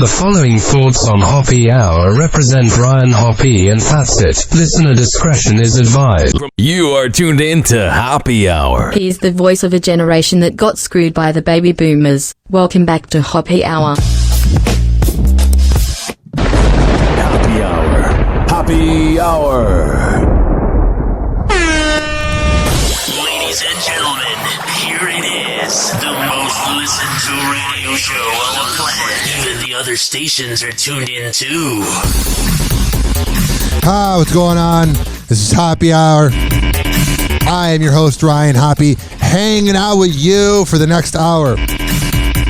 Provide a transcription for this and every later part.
The following thoughts on Hoppe Hour represent Ryan Hoppe, and that's it. Listener discretion is advised. You are tuned in to Hoppe Hour. He's the voice of a generation that got screwed by the baby boomers. Welcome back to Hoppe Hour. Hoppe Hour. Hoppe Hour. Ladies and gentlemen, here it is. The most listened to radio show on the planet. Even the other stations are tuned in too. Hi, what's going on? This is Hoppe Hour. I am your host, Ryan Hoppe, hanging out with you for the next hour.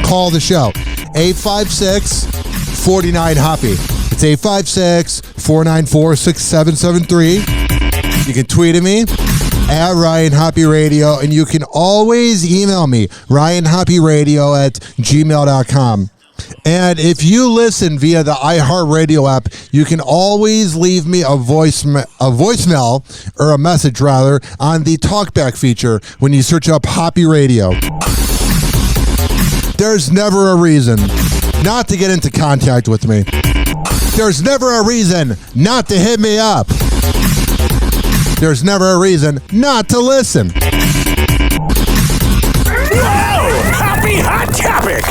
Call the show, 856-49-HOPPE. It's 856-494-6773. You can tweet at me, at Ryan Hoppe Radio, and you can always email me, ryanhopperadio@gmail.com. And if you listen via the iHeartRadio app, you can always leave me a voicemail, or a message rather, on the talkback feature when you search up Hoppe Radio. There's never a reason not to get into contact with me. There's never a reason not to hit me up. There's never a reason not to listen. Whoa! Happy hot topic!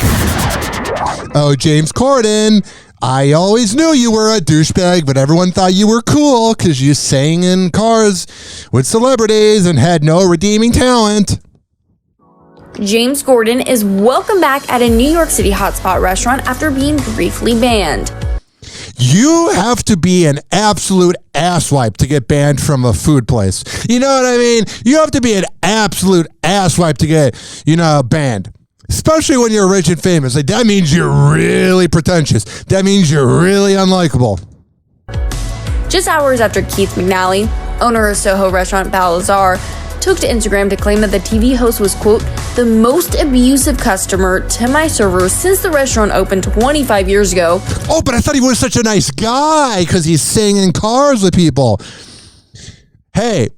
Oh, James Corden, I always knew you were a douchebag, but everyone thought you were cool because you sang in cars with celebrities and had no redeeming talent. James Corden is welcome back at a New York City hotspot restaurant after being briefly banned. You have to be an absolute asswipe to get banned from a food place. You know what I mean? You have to be an absolute asswipe to get, banned. Especially when you're rich and famous. Like, that means you're really pretentious. That means you're really unlikable. Just hours after Keith McNally, owner of Soho restaurant Balazar, took to Instagram to claim that the TV host was, quote, the most abusive customer to my servers since the restaurant opened 25 years ago. Oh, but I thought he was such a nice guy because he's singing cars with people. Hey,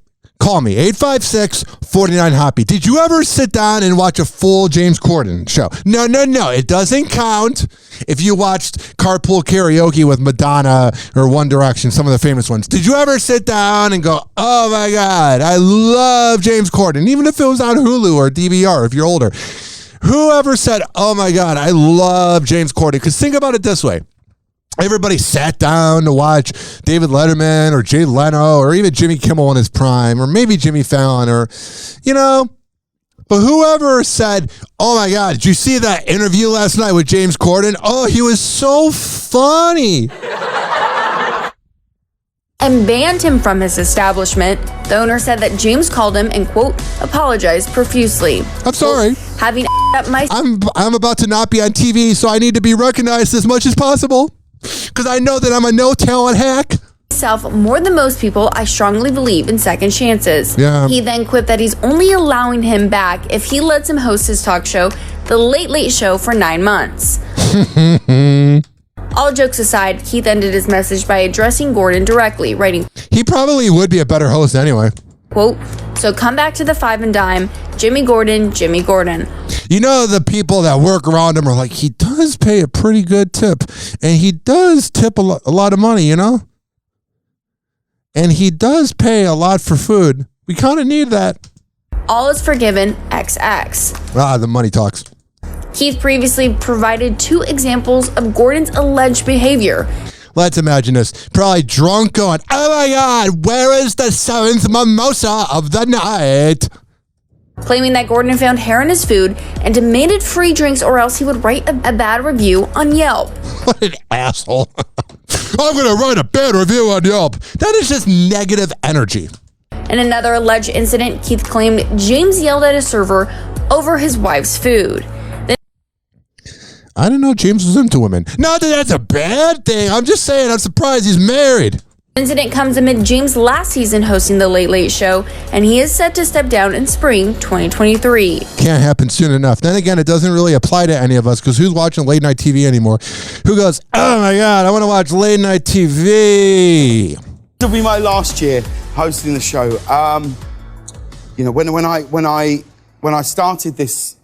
call me, 856-49-HOPPE. Did you ever sit down and watch a full James Corden show? No. It doesn't count if you watched Carpool Karaoke with Madonna or One Direction, some of the famous ones. Did you ever sit down and go, oh my God, I love James Corden, even if it was on Hulu or DVR if you're older? Whoever said, oh my God, I love James Corden? Because think about it this way. Everybody sat down to watch David Letterman or Jay Leno or even Jimmy Kimmel in his prime or maybe Jimmy Fallon or, but whoever said, oh my God, did you see that interview last night with James Corden? Oh, he was so funny. And banned him from his establishment. The owner said that James called him and, quote, apologized profusely. I'm sorry. Quote, having up my... I'm about to not be on TV, so I need to be recognized as much as possible. Because I know that I'm a no-talent hack. More than most people, I strongly believe in second chances. Yeah. He then quipped that he's only allowing him back if he lets him host his talk show, The Late Late Show, for 9 months. All jokes aside, Keith ended his message by addressing Corden directly, writing, he probably would be a better host anyway. Quote, so come back to the five and dime, Jimmy Corden. The people that work around him are like, he does pay a pretty good tip. And he does tip a lot of money, And he does pay a lot for food. We kind of need that. All is forgiven, XX. The money talks. Keith previously provided 2 examples of Cordon's alleged behavior. Let's imagine this. Probably drunk going, oh my God, where is the 7th mimosa of the night? Claiming that Corden found hair in his food and demanded free drinks or else he would write a bad review on Yelp. What an asshole. I'm going to write a bad review on Yelp. That is just negative energy. In another alleged incident, Keith claimed James yelled at a server over his wife's food. I didn't know James was into women. Not that that's a bad thing. I'm just saying I'm surprised he's married. The incident comes amid James' last season hosting The Late Late Show, and he is set to step down in spring 2023. Can't happen soon enough. Then again, it doesn't really apply to any of us because who's watching late night TV anymore? Who goes, oh my God, I want to watch late night TV? This will be my last year hosting the show. When I started this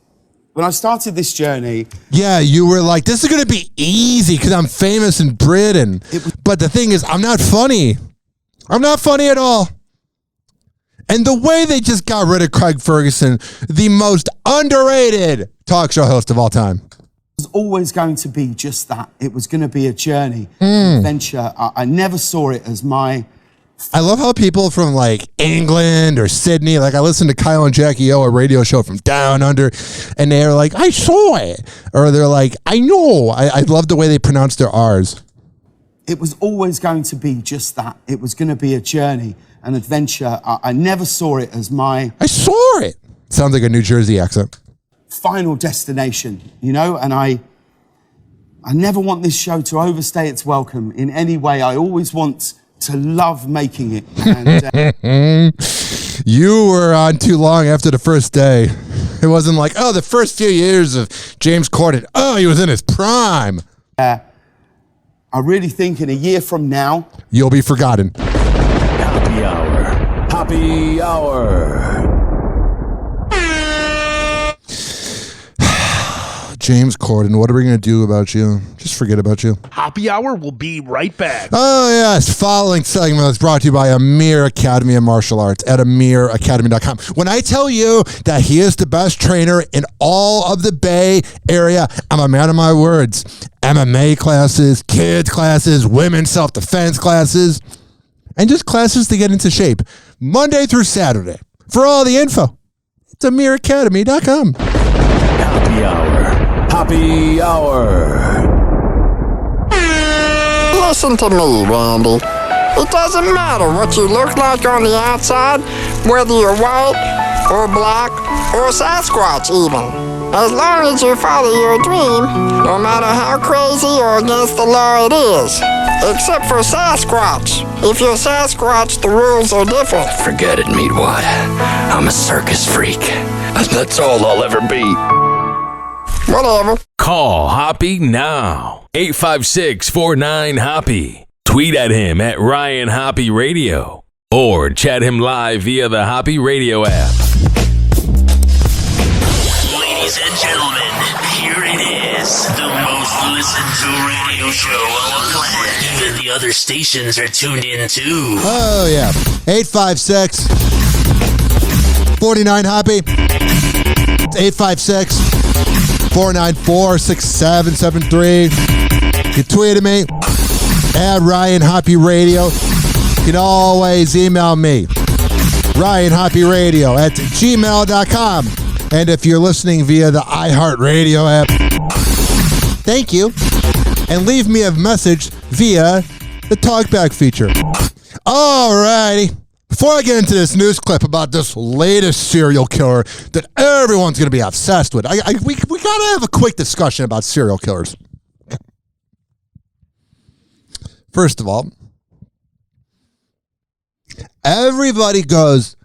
When I started this journey, yeah, you were like, this is going to be easy because I'm famous in Britain. But the thing is, I'm not funny. I'm not funny at all. And the way they just got rid of Craig Ferguson, the most underrated talk show host of all time. it was always going to be just that. It was going to be a journey, an adventure. I never saw it as my... I love how people from like England or Sydney, like I listened to Kyle and Jackie O, a radio show from down under, and they're like, I saw it. Or they're like, I know. I love the way they pronounce their R's. It was always going to be just that. It was going to be a journey, an adventure. I never saw it as my... I saw it. Sounds like a New Jersey accent. Final destination, you know? And I never want this show to overstay its welcome in any way. I always want to love making it. And, you were on too long after the first day. It wasn't like, oh, the first few years of James Corden. Oh, he was in his prime. I really think in a year from now, you'll be forgotten. Happy Hour. Happy Hour. James Corden, what are we going to do about you? Just forget about you. Happy Hour will be right back. Oh, yes. Following segment is brought to you by Amir Academy of Martial Arts at amiracademy.com. When I tell you that he is the best trainer in all of the Bay Area, I'm a man of my words. MMA classes, kids classes, women's self-defense classes, and just classes to get into shape. Monday through Saturday. For all the info, it's amiracademy.com. Happy Hour. Happy Hour. Listen to me, Randy. It doesn't matter what you look like on the outside, whether you're white or black or Sasquatch even. As long as you follow your dream, no matter how crazy or against the law it is. Except for Sasquatch. If you're Sasquatch, the rules are different. Forget it, Meatwad. I'm a circus freak. That's all I'll ever be. Whatever. Call Hoppe now. 856-49-HOPPE. Tweet at him at Ryan Hoppe Radio. Or chat him live via the Hoppe Radio app. Ladies and gentlemen, here it is. The most listened to radio show on the planet. Even the other stations are tuned in too. Oh, yeah. 856-49-HOPPE. It's 856-494-6773. You can tweet at me at Ryan Hoppe Radio. You can always email me, RyanHoppeRadio at gmail.com. And if you're listening via the iHeartRadio app, thank you. And leave me a message via the talkback feature. Alrighty. Before I get into this news clip about this latest serial killer that everyone's going to be obsessed with, we got to have a quick discussion about serial killers. First of all, everybody goes,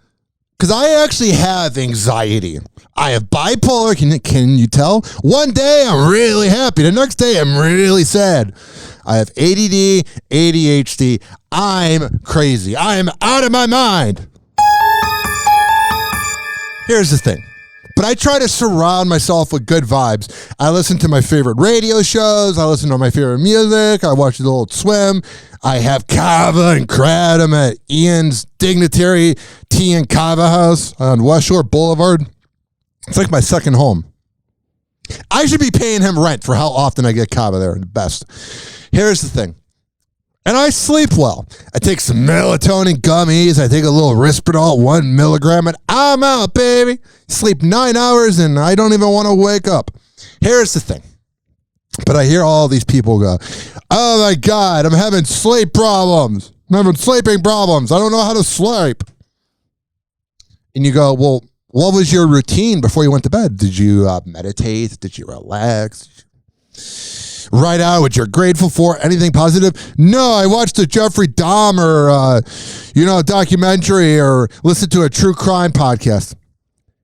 because I actually have anxiety. I have bipolar. Can you tell? One day I'm really happy. The next day I'm really sad. I have ADD, ADHD. I'm crazy. I am out of my mind. Here's the thing. But I try to surround myself with good vibes. I listen to my favorite radio shows. I listen to my favorite music. I watch Adult Swim. I have kava and crab. I'm at Ian's Dignitary Tea and Kava House on West Shore Boulevard. It's like my second home. I should be paying him rent for how often I get kava there. The best. Here's the thing. And I sleep well. I take some melatonin gummies. I take a little Risperdal, 1 milligram, and I'm out, baby. Sleep 9 hours, and I don't even want to wake up. Here's the thing. But I hear all these people go, oh, my God, I'm having sleep problems. I'm having sleeping problems. I don't know how to sleep. And you go, well, what was your routine before you went to bed? Did you meditate? Did you relax? Write out what you're grateful for? Anything positive? No, I watched a Jeffrey Dahmer, documentary or listened to a true crime podcast.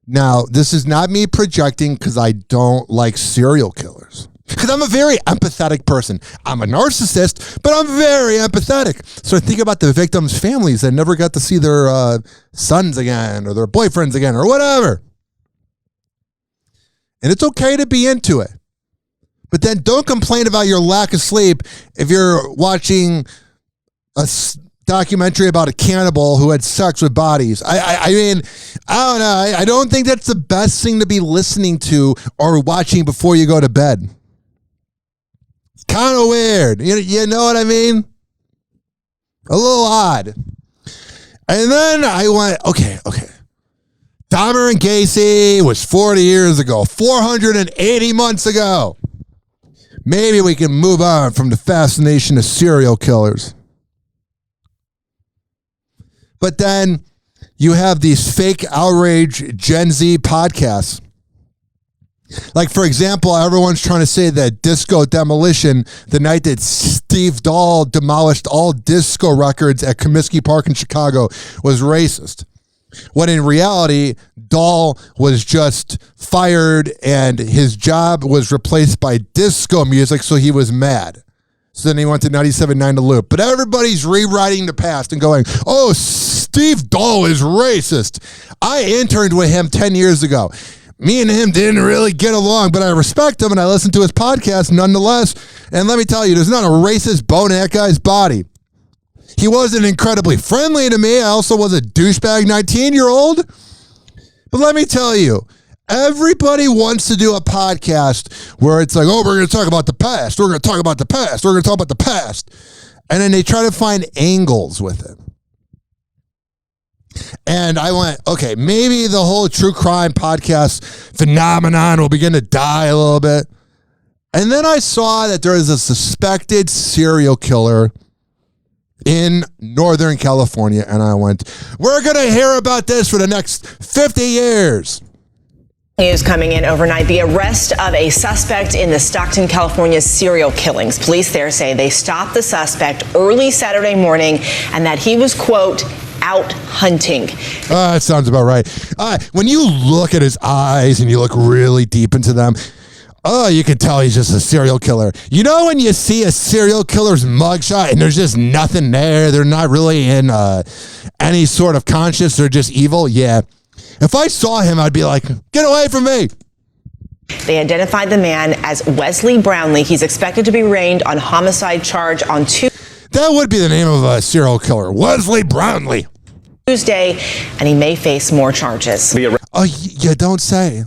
Now, this is not me projecting because I don't like serial killers. Because I'm a very empathetic person. I'm a narcissist, but I'm very empathetic. So I think about the victims' families that never got to see their sons again or their boyfriends again or whatever. And it's okay to be into it. But then don't complain about your lack of sleep if you're watching a documentary about a cannibal who had sex with bodies. I mean, I don't know. I don't think that's the best thing to be listening to or watching before you go to bed. It's kind of weird. You know what I mean? A little odd. And then I went, okay. Dahmer and Gacy was 40 years ago, 480 months ago. Maybe we can move on from the fascination of serial killers. But then you have these fake outrage Gen Z podcasts. Like, for example, everyone's trying to say that Disco Demolition, the night that Steve Dahl demolished all disco records at Comiskey Park in Chicago, was racist. When in reality, Dahl was just fired and his job was replaced by disco music, so he was mad. So then he went to 97.9 The Loop. But everybody's rewriting the past and going, oh, Steve Dahl is racist. I interned with him 10 years ago. Me and him didn't really get along, but I respect him and I listen to his podcast nonetheless. And let me tell you, there's not a racist bone in that guy's body. He wasn't incredibly friendly to me. I also was a douchebag 19-year-old. But let me tell you, everybody wants to do a podcast where it's like, oh, we're going to talk about the past. We're going to talk about the past. We're going to talk about the past. And then they try to find angles with it. And I went, okay, maybe the whole true crime podcast phenomenon will begin to die a little bit. And then I saw that there is a suspected serial killer in Northern California. And I went, we're going to hear about this for the next 50 years. News coming in overnight. The arrest of a suspect in the Stockton, California serial killings. Police there say they stopped the suspect early Saturday morning and that he was, quote, out hunting. That sounds about right. When you look at his eyes and you look really deep into them, you can tell he's just a serial killer. You know when you see a serial killer's mugshot and there's just nothing there, they're not really in any sort of conscience, they're just evil? Yeah. If I saw him, I'd be like, get away from me. They identified the man as Wesley Brownlee. He's expected to be arraigned on homicide charge on Tuesday. That would be the name of a serial killer, Wesley Brownlee. And he may face more charges. Oh, you don't say.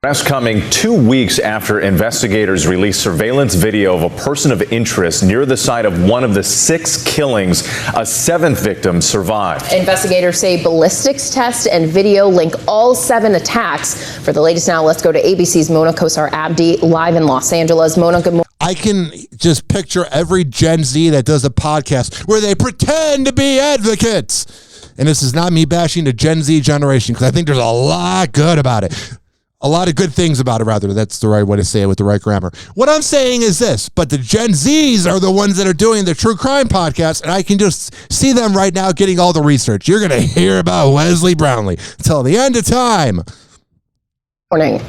Arrest coming 2 weeks after investigators released surveillance video of a person of interest near the site of one of the 6 killings. A 7th victim survived. Investigators say ballistics test and video link all 7 attacks. For the latest now, let's go to ABC's Mona Kosar Abdi live in Los Angeles. Mona, good morning. I can just picture every Gen Z that does a podcast where they pretend to be advocates. And this is not me bashing the Gen Z generation because I think there's a lot good about it. A lot of good things about it, rather. That's the right way to say it with the right grammar. What I'm saying is this, but the Gen Zs are the ones that are doing the true crime podcast, and I can just see them right now getting all the research. You're going to hear about Wesley Brownlee until the end of time. Morning.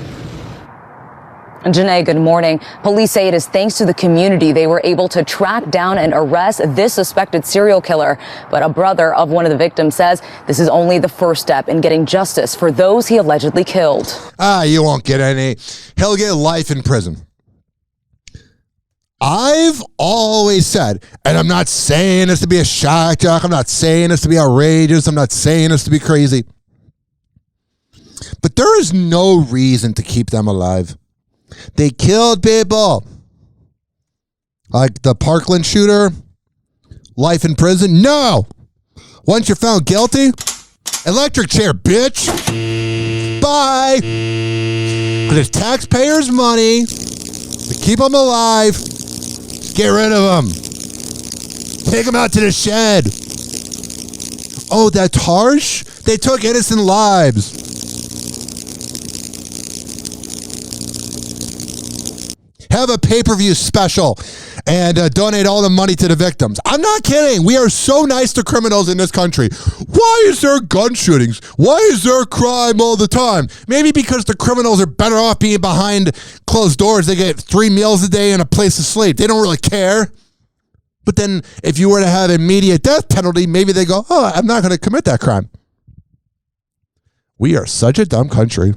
Janae, good morning. Police say it is thanks to the community they were able to track down and arrest this suspected serial killer. But a brother of one of the victims says this is only the first step in getting justice for those he allegedly killed. You won't get any. He'll get life in prison. I've always said, and I'm not saying this to be a shock jock, I'm not saying this to be outrageous, I'm not saying this to be crazy, but there is no reason to keep them alive. They killed people. Like the Parkland shooter. Life in prison. No. Once you're found guilty, electric chair, bitch. Bye. Because it's taxpayers' money to keep them alive. Get rid of them. Take them out to the shed. Oh, that's harsh? They took innocent lives. Have a pay-per-view special and donate all the money to the victims. I'm not kidding. We are so nice to criminals in this country. Why is there gun shootings? Why is there crime all the time? Maybe because the criminals are better off being behind closed doors. They get 3 meals a day and a place to sleep. They don't really care. But then if you were to have immediate death penalty, maybe they go, oh, I'm not going to commit that crime. We are such a dumb country.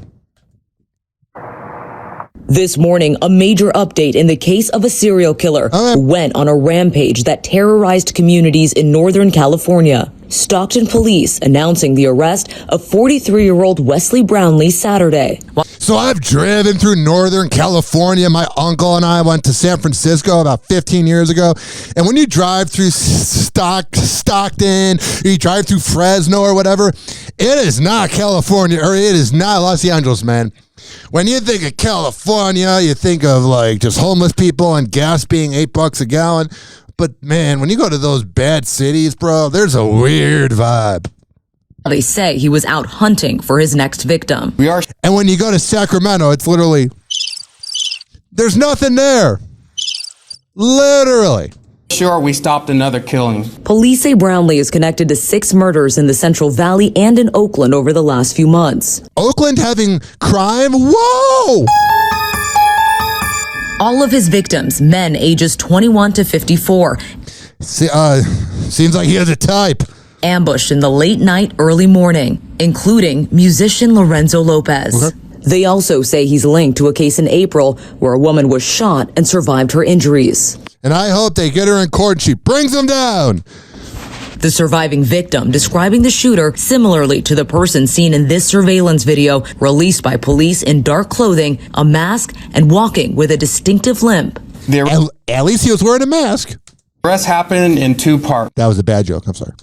This morning, a major update in the case of a serial killer who went on a rampage that terrorized communities in Northern California. Stockton police announcing the arrest of 43-year-old Wesley Brownlee Saturday. So I've driven through Northern California. My uncle and I went to San Francisco about 15 years ago. And when you drive through Stockton, or you drive through Fresno or whatever, it is not California, or it is not Los Angeles, man. When you think of California, you think of like just homeless people and gas being $8 a gallon. But man, when you go to those bad cities, bro, there's a weird vibe. They say he was out hunting for his next victim. And when you go to Sacramento, it's literally, there's nothing there. Literally. Sure, we stopped another killing. Police say Brownlee is connected to 6 murders in the Central Valley and in Oakland over the last few months. Oakland having crime? Whoa! All of his victims, men ages 21 to 54. Seems like he has a type. Ambushed in the late night, early morning, including musician Lorenzo Lopez. Okay. They also say he's linked to a case in April where a woman was shot and survived her injuries. And I hope they get her in court and she brings them down. The surviving victim describing the shooter similarly to the person seen in this surveillance video released by police in dark clothing, a mask, and walking with a distinctive limp. At least he was wearing a mask. The arrest happened in 2 parts. That was a bad joke. I'm sorry.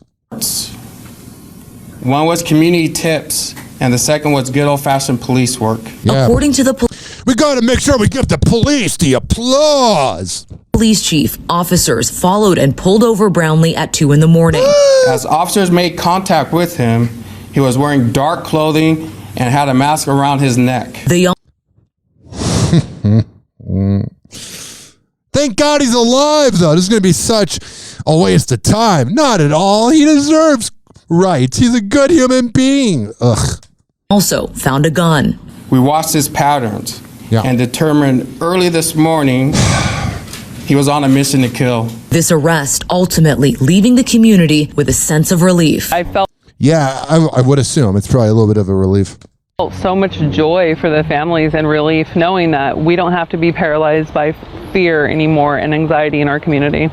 One was community tips, and the second was good old-fashioned police work. Yeah. According to the we got to make sure we give the police the applause. Police chief, officers followed and pulled over Brownlee at 2 a.m. As officers made contact with him, he was wearing dark clothing and had a mask around his neck. Thank God he's alive, though. This is going to be such a waste of time. Not at all. He deserves rights. He's a good human being. Ugh. Also found a gun. We watched his patterns and determined early this morning he was on a mission to kill. This arrest ultimately leaving the community with a sense of relief. I felt I would assume it's probably a little bit of a relief. so much joy for the families and relief knowing that we don't have to be paralyzed by fear anymore and anxiety in our community.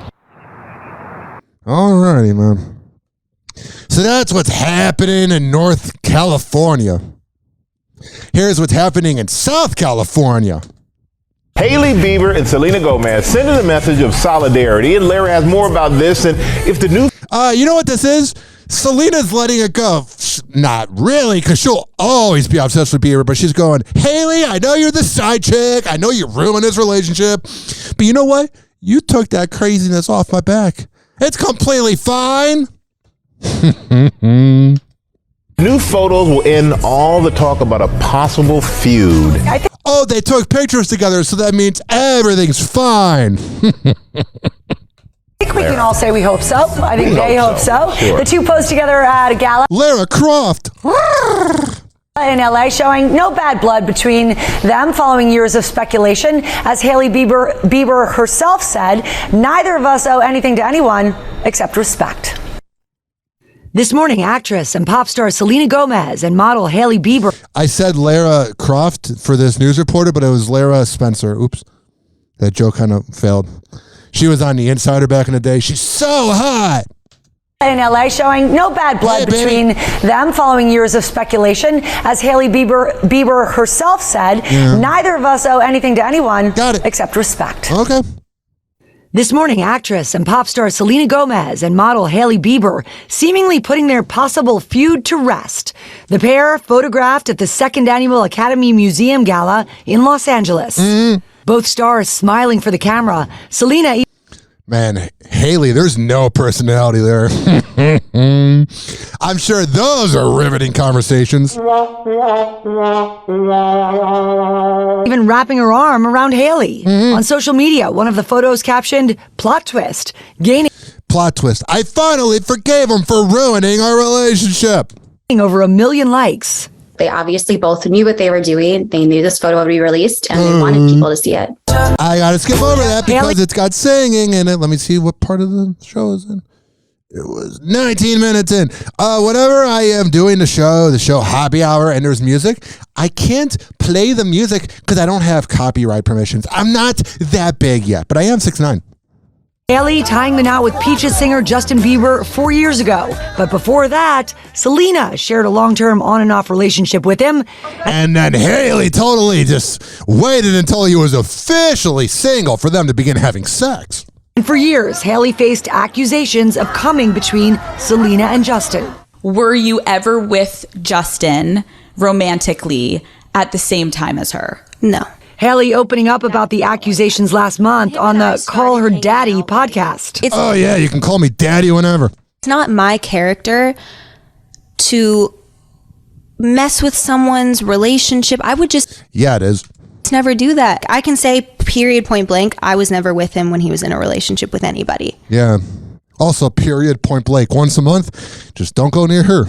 All righty, man. So that's what's happening in North California. Here's what's happening in South California. Hailey Bieber and Selena Gomez sending a message of solidarity, and Larry has more about this. And if the new, you know what this is? Selena's letting it go. Not really, because she'll always be obsessed with Bieber, but she's going, Hailey, I know you're the side chick. I know you ruined his relationship. But you know what? You took that craziness off my back. It's completely fine. New photos will end all the talk about a possible feud. Oh, they took pictures together, so that means everything's fine. I think we can all say we hope so. I think they hope so. Sure. The two posed together at a gala. Lara Croft. In LA, showing no bad blood between them following years of speculation. As Hailey Bieber herself said, neither of us owe anything to anyone except respect. This morning, actress and pop star Selena Gomez and model Hailey Bieber. I said Lara Croft for this news reporter, but it was Lara Spencer. Oops. That joke kind of failed. She was on The Insider back in the day. She's so hot. In LA, showing no bad blood between them following years of speculation. As Hailey Bieber herself said, neither of us owe anything to anyone except respect. Okay. This morning, actress and pop star Selena Gomez and model Hailey Bieber seemingly putting their possible feud to rest. The pair photographed at the second annual Academy Museum Gala in Los Angeles. Both stars smiling for the camera. Selena... Man, Hailey, there's no personality there. I'm sure those are riveting conversations. Even wrapping her arm around Hailey. On social media, one of the photos captioned, plot twist, gaining... Plot twist. I finally forgave him for ruining our relationship. Over 1 million likes. They obviously both knew what they were doing. They knew this photo would be released, and they wanted people to see it. I gotta skip over that because it's got singing in it. Let me see what part of the show is in. It was 19 minutes in. Whenever I am doing the show Hoppe Hour, and there's music, I can't play the music because I don't have copyright permissions. I'm not that big yet, but I am 6'9". Haley tying the knot with Peaches singer Justin Bieber 4 years ago. But before that, Selena shared a long-term on and off relationship with him. And then Haley totally just waited until he was officially single for them to begin having sex. And for years, Haley faced accusations of coming between Selena and Justin. Were you ever with Justin romantically at the same time as her? No. Haley opening up about the accusations last month on the Call Her Daddy podcast. Oh yeah, you can call me daddy whenever. It's not my character to mess with someone's relationship. I would just... Yeah, it is. Never do that. I can say, period, point blank, I was never with him when he was in a relationship with anybody. Yeah. Also, period, point blank, once a month, just don't go near her.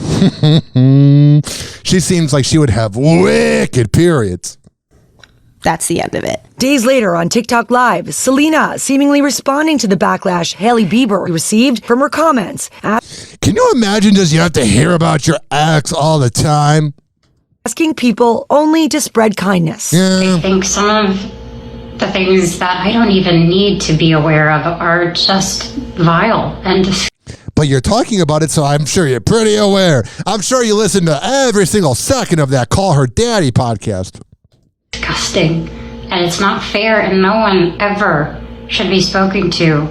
She seems like she would have wicked periods. That's the end of it. Days later on TikTok Live, Selena seemingly responding to the backlash Hailey Bieber received from her comments. Can you imagine just you have to hear about your ex all the time? Asking people only to spread kindness. Yeah. I think some of the things that I don't even need to be aware of are just vile and But you're talking about it, so I'm sure you're pretty aware. I'm sure you listen to every single second of that Call Her Daddy podcast. disgusting. And it's not fair, and no one ever should be spoken to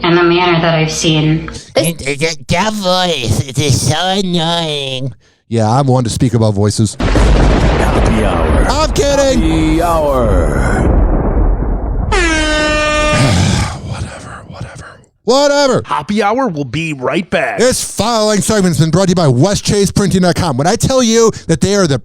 in the manner that I've seen. That voice, it is so annoying. Yeah, I'm one to speak about voices. Happy Hour. I'm kidding. Happy Hour. Whatever. Hoppe Hour will be right back. This following segment's been brought to you by WestChasePrinting.com. When I tell you that they are the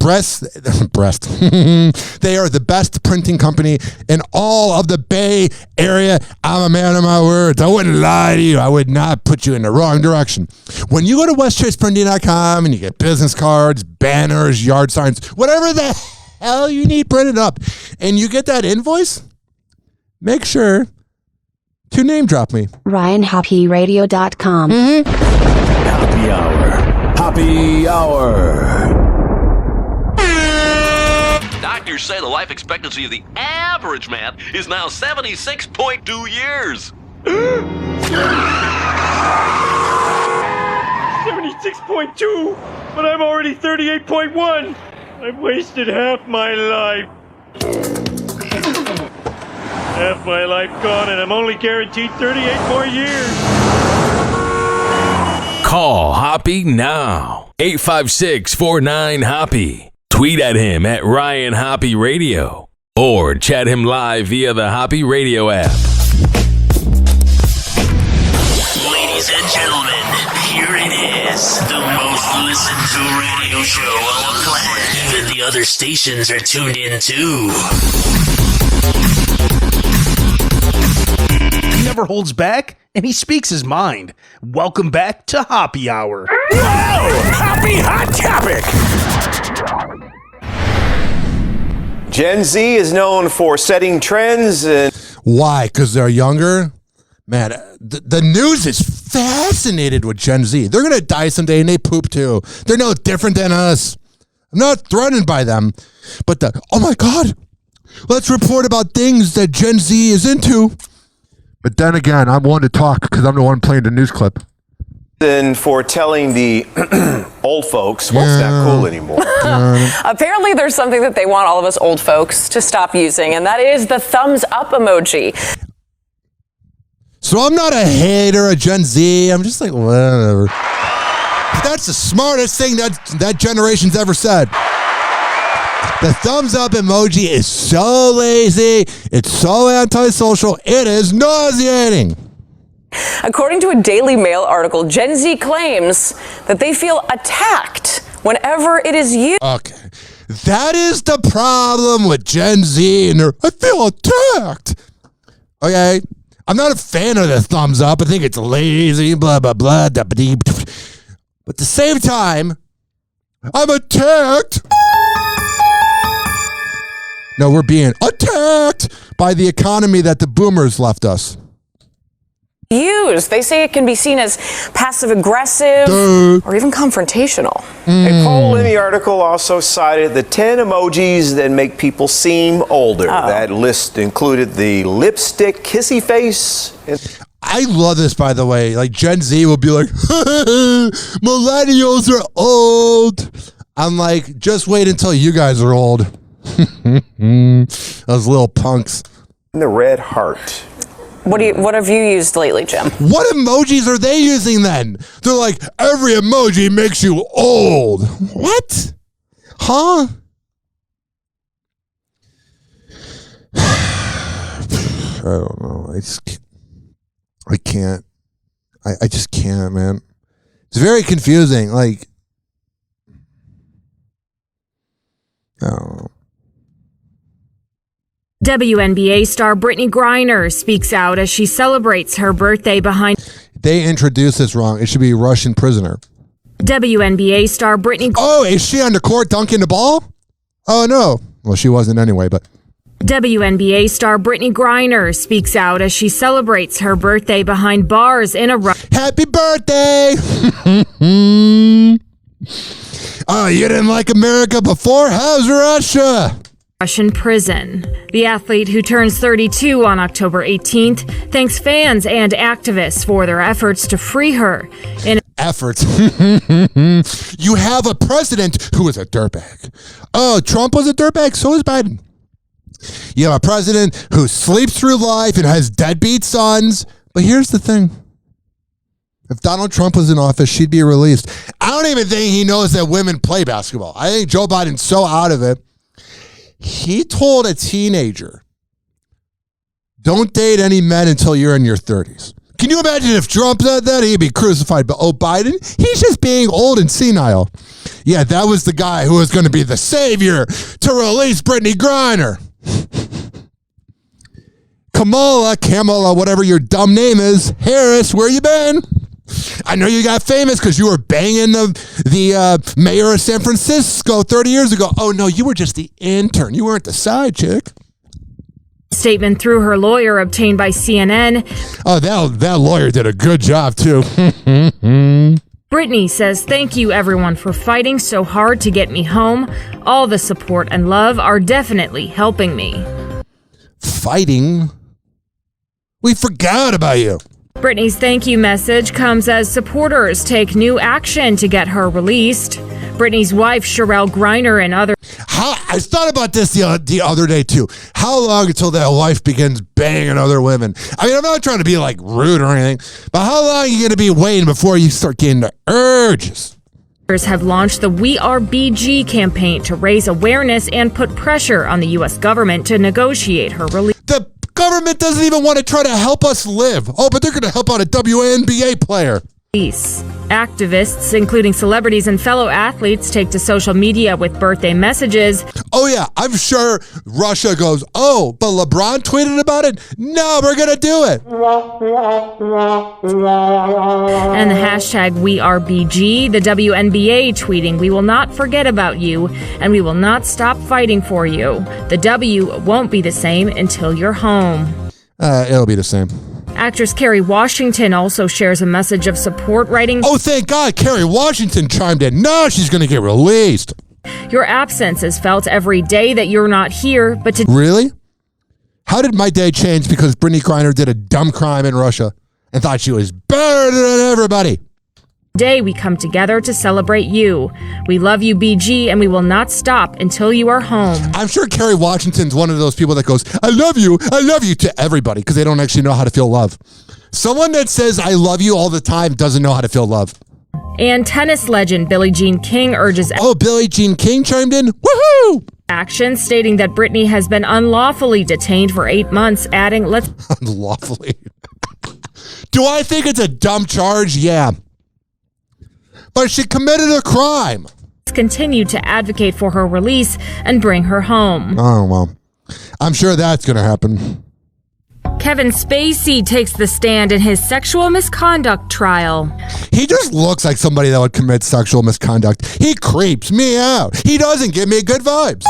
they are the best printing company in all of the Bay Area, I'm a man of my words. I wouldn't lie to you. I would not put you in the wrong direction. When you go to WestChasePrinting.com and you get business cards, banners, yard signs, whatever the hell you need printed up, and you get that invoice, make sure to name drop me. RyanHoppeRadio.com. Happy Hour. Happy Hour. Doctors say the life expectancy of the average man is now 76.2 years. 76.2, but I'm already 38.1. I've wasted half my life. Half my life gone, and I'm only guaranteed 38 more years. Call Hoppe now. 856-49-HOPPE. Tweet at him at Ryan Hoppe Radio. Or chat him live via the Hoppe Radio app. Ladies and gentlemen, here it is. The most listened to radio show on the planet. Even the other stations are tuned in too. He never holds back, and he speaks his mind. Welcome back to Hoppe Hour. Whoa! Happy Hot Topic! Gen Z is known for setting trends and... Why? Because they're younger? Man, the news is fascinated with Gen Z. They're going to die someday, and they poop too. They're no different than us. I'm not threatened by them. But oh my God, let's report about things that Gen Z is into. But then again, I'm one to talk because I'm the one playing the news clip. Then for telling the old folks, well, it's not cool anymore. Apparently, there's something that they want all of us old folks to stop using, and that is the thumbs up emoji. So I'm not a hater of Gen Z. I'm just like, whatever. That's the smartest thing that generation's ever said. The thumbs up emoji is so lazy. It's so antisocial. It is nauseating. According to a Daily Mail article, Gen Z claims that they feel attacked whenever it is used. Okay. That is the problem with Gen Z. And I feel attacked. Okay. I'm not a fan of the thumbs up. I think it's lazy, blah, blah, blah. But at the same time, I'm attacked. No, we're being attacked by the economy that the boomers left us. used. They say it can be seen as passive-aggressive or even confrontational. A poll in the article also cited the 10 emojis that make people seem older. That list included the lipstick kissy face. I love this, by the way. Like, Gen Z will be like, millennials are old. I'm like, just wait until you guys are old. Those little punks. The red heart. What have you used lately, Jim? What emojis are they using then? They're like, every emoji makes you old. What? Huh? I don't know. I can't. I just can't, man. It's very confusing. Like, I don't know. WNBA star Brittany Griner speaks out as she celebrates her birthday behind. They introduced this wrong. It should be Russian prisoner. WNBA star Brittany. Oh, is she on the court dunking the ball? Oh, no. Well, she wasn't anyway, but. WNBA star Brittany Griner speaks out as she celebrates her birthday behind bars in a. Happy birthday! Oh, you didn't like America before? How's Russia? Russian prison. The athlete, who turns 32 on October 18th, thanks fans and activists for their efforts to free her. Efforts. You have a president who is a dirtbag. Oh, Trump was a dirtbag, so is Biden. You have a president who sleeps through life and has deadbeat sons. But here's the thing. If Donald Trump was in office, she'd be released. I don't even think he knows that women play basketball. I think Joe Biden's so out of it. He told a teenager, don't date any men until you're in your 30s. Can you imagine if Trump said that? He'd be crucified. But Biden, he's just being old and senile. Yeah, that was the guy who was going to be the savior to release Brittany Griner. Kamala, whatever your dumb name is, Harris, where you been? I know you got famous because you were banging the mayor of San Francisco 30 years ago. Oh, no, you were just the intern. You weren't the side chick. Statement through her lawyer obtained by CNN. Oh, that lawyer did a good job, too. Brittany says, thank you, everyone, for fighting so hard to get me home. All the support and love are definitely helping me. Fighting? We forgot about you. Brittany's thank you message comes as supporters take new action to get her released. Brittany's wife, Sherelle Griner, and others. I thought about this the other day, too. How long until that wife begins banging other women? I mean, I'm not trying to be, like, rude or anything, but how long are you going to be waiting before you start getting the urges? Have launched the We Are BG campaign to raise awareness and put pressure on the U.S. government to negotiate her release. The government doesn't even want to try to help us live. Oh, but they're going to help out a WNBA player. Activists, including celebrities and fellow athletes, take to social media with birthday messages. Oh, yeah, I'm sure Russia goes, oh, but LeBron tweeted about it? No, we're going to do it. And the hashtag WeAreBG, the WNBA tweeting, we will not forget about you, and we will not stop fighting for you. The W won't be the same until you're home. It'll be the same. Actress Kerry Washington also shares a message of support, writing, oh, thank God, Kerry Washington chimed in. No, she's going to get released. Your absence is felt every day that you're not here, but to... Really? How did my day change because Brittany Griner did a dumb crime in Russia and thought she was better than everybody? Today we come together to celebrate you. We love you, BG, and we will not stop until you are home. I'm sure Kerry Washington's one of those people that goes, I love you to everybody because they don't actually know how to feel love. Someone that says I love you all the time doesn't know how to feel love. And tennis legend Billie Jean King urges... Oh, Billie Jean King chimed in? Woohoo! Action, stating that Brittany has been unlawfully detained for 8 months, adding, Unlawfully? Do I think it's a dumb charge? Yeah. But she committed a crime. Continue to advocate for her release and bring her home. Oh, well. I'm sure that's going to happen. Kevin Spacey takes the stand in his sexual misconduct trial. He just looks like somebody that would commit sexual misconduct. He creeps me out. He doesn't give me good vibes.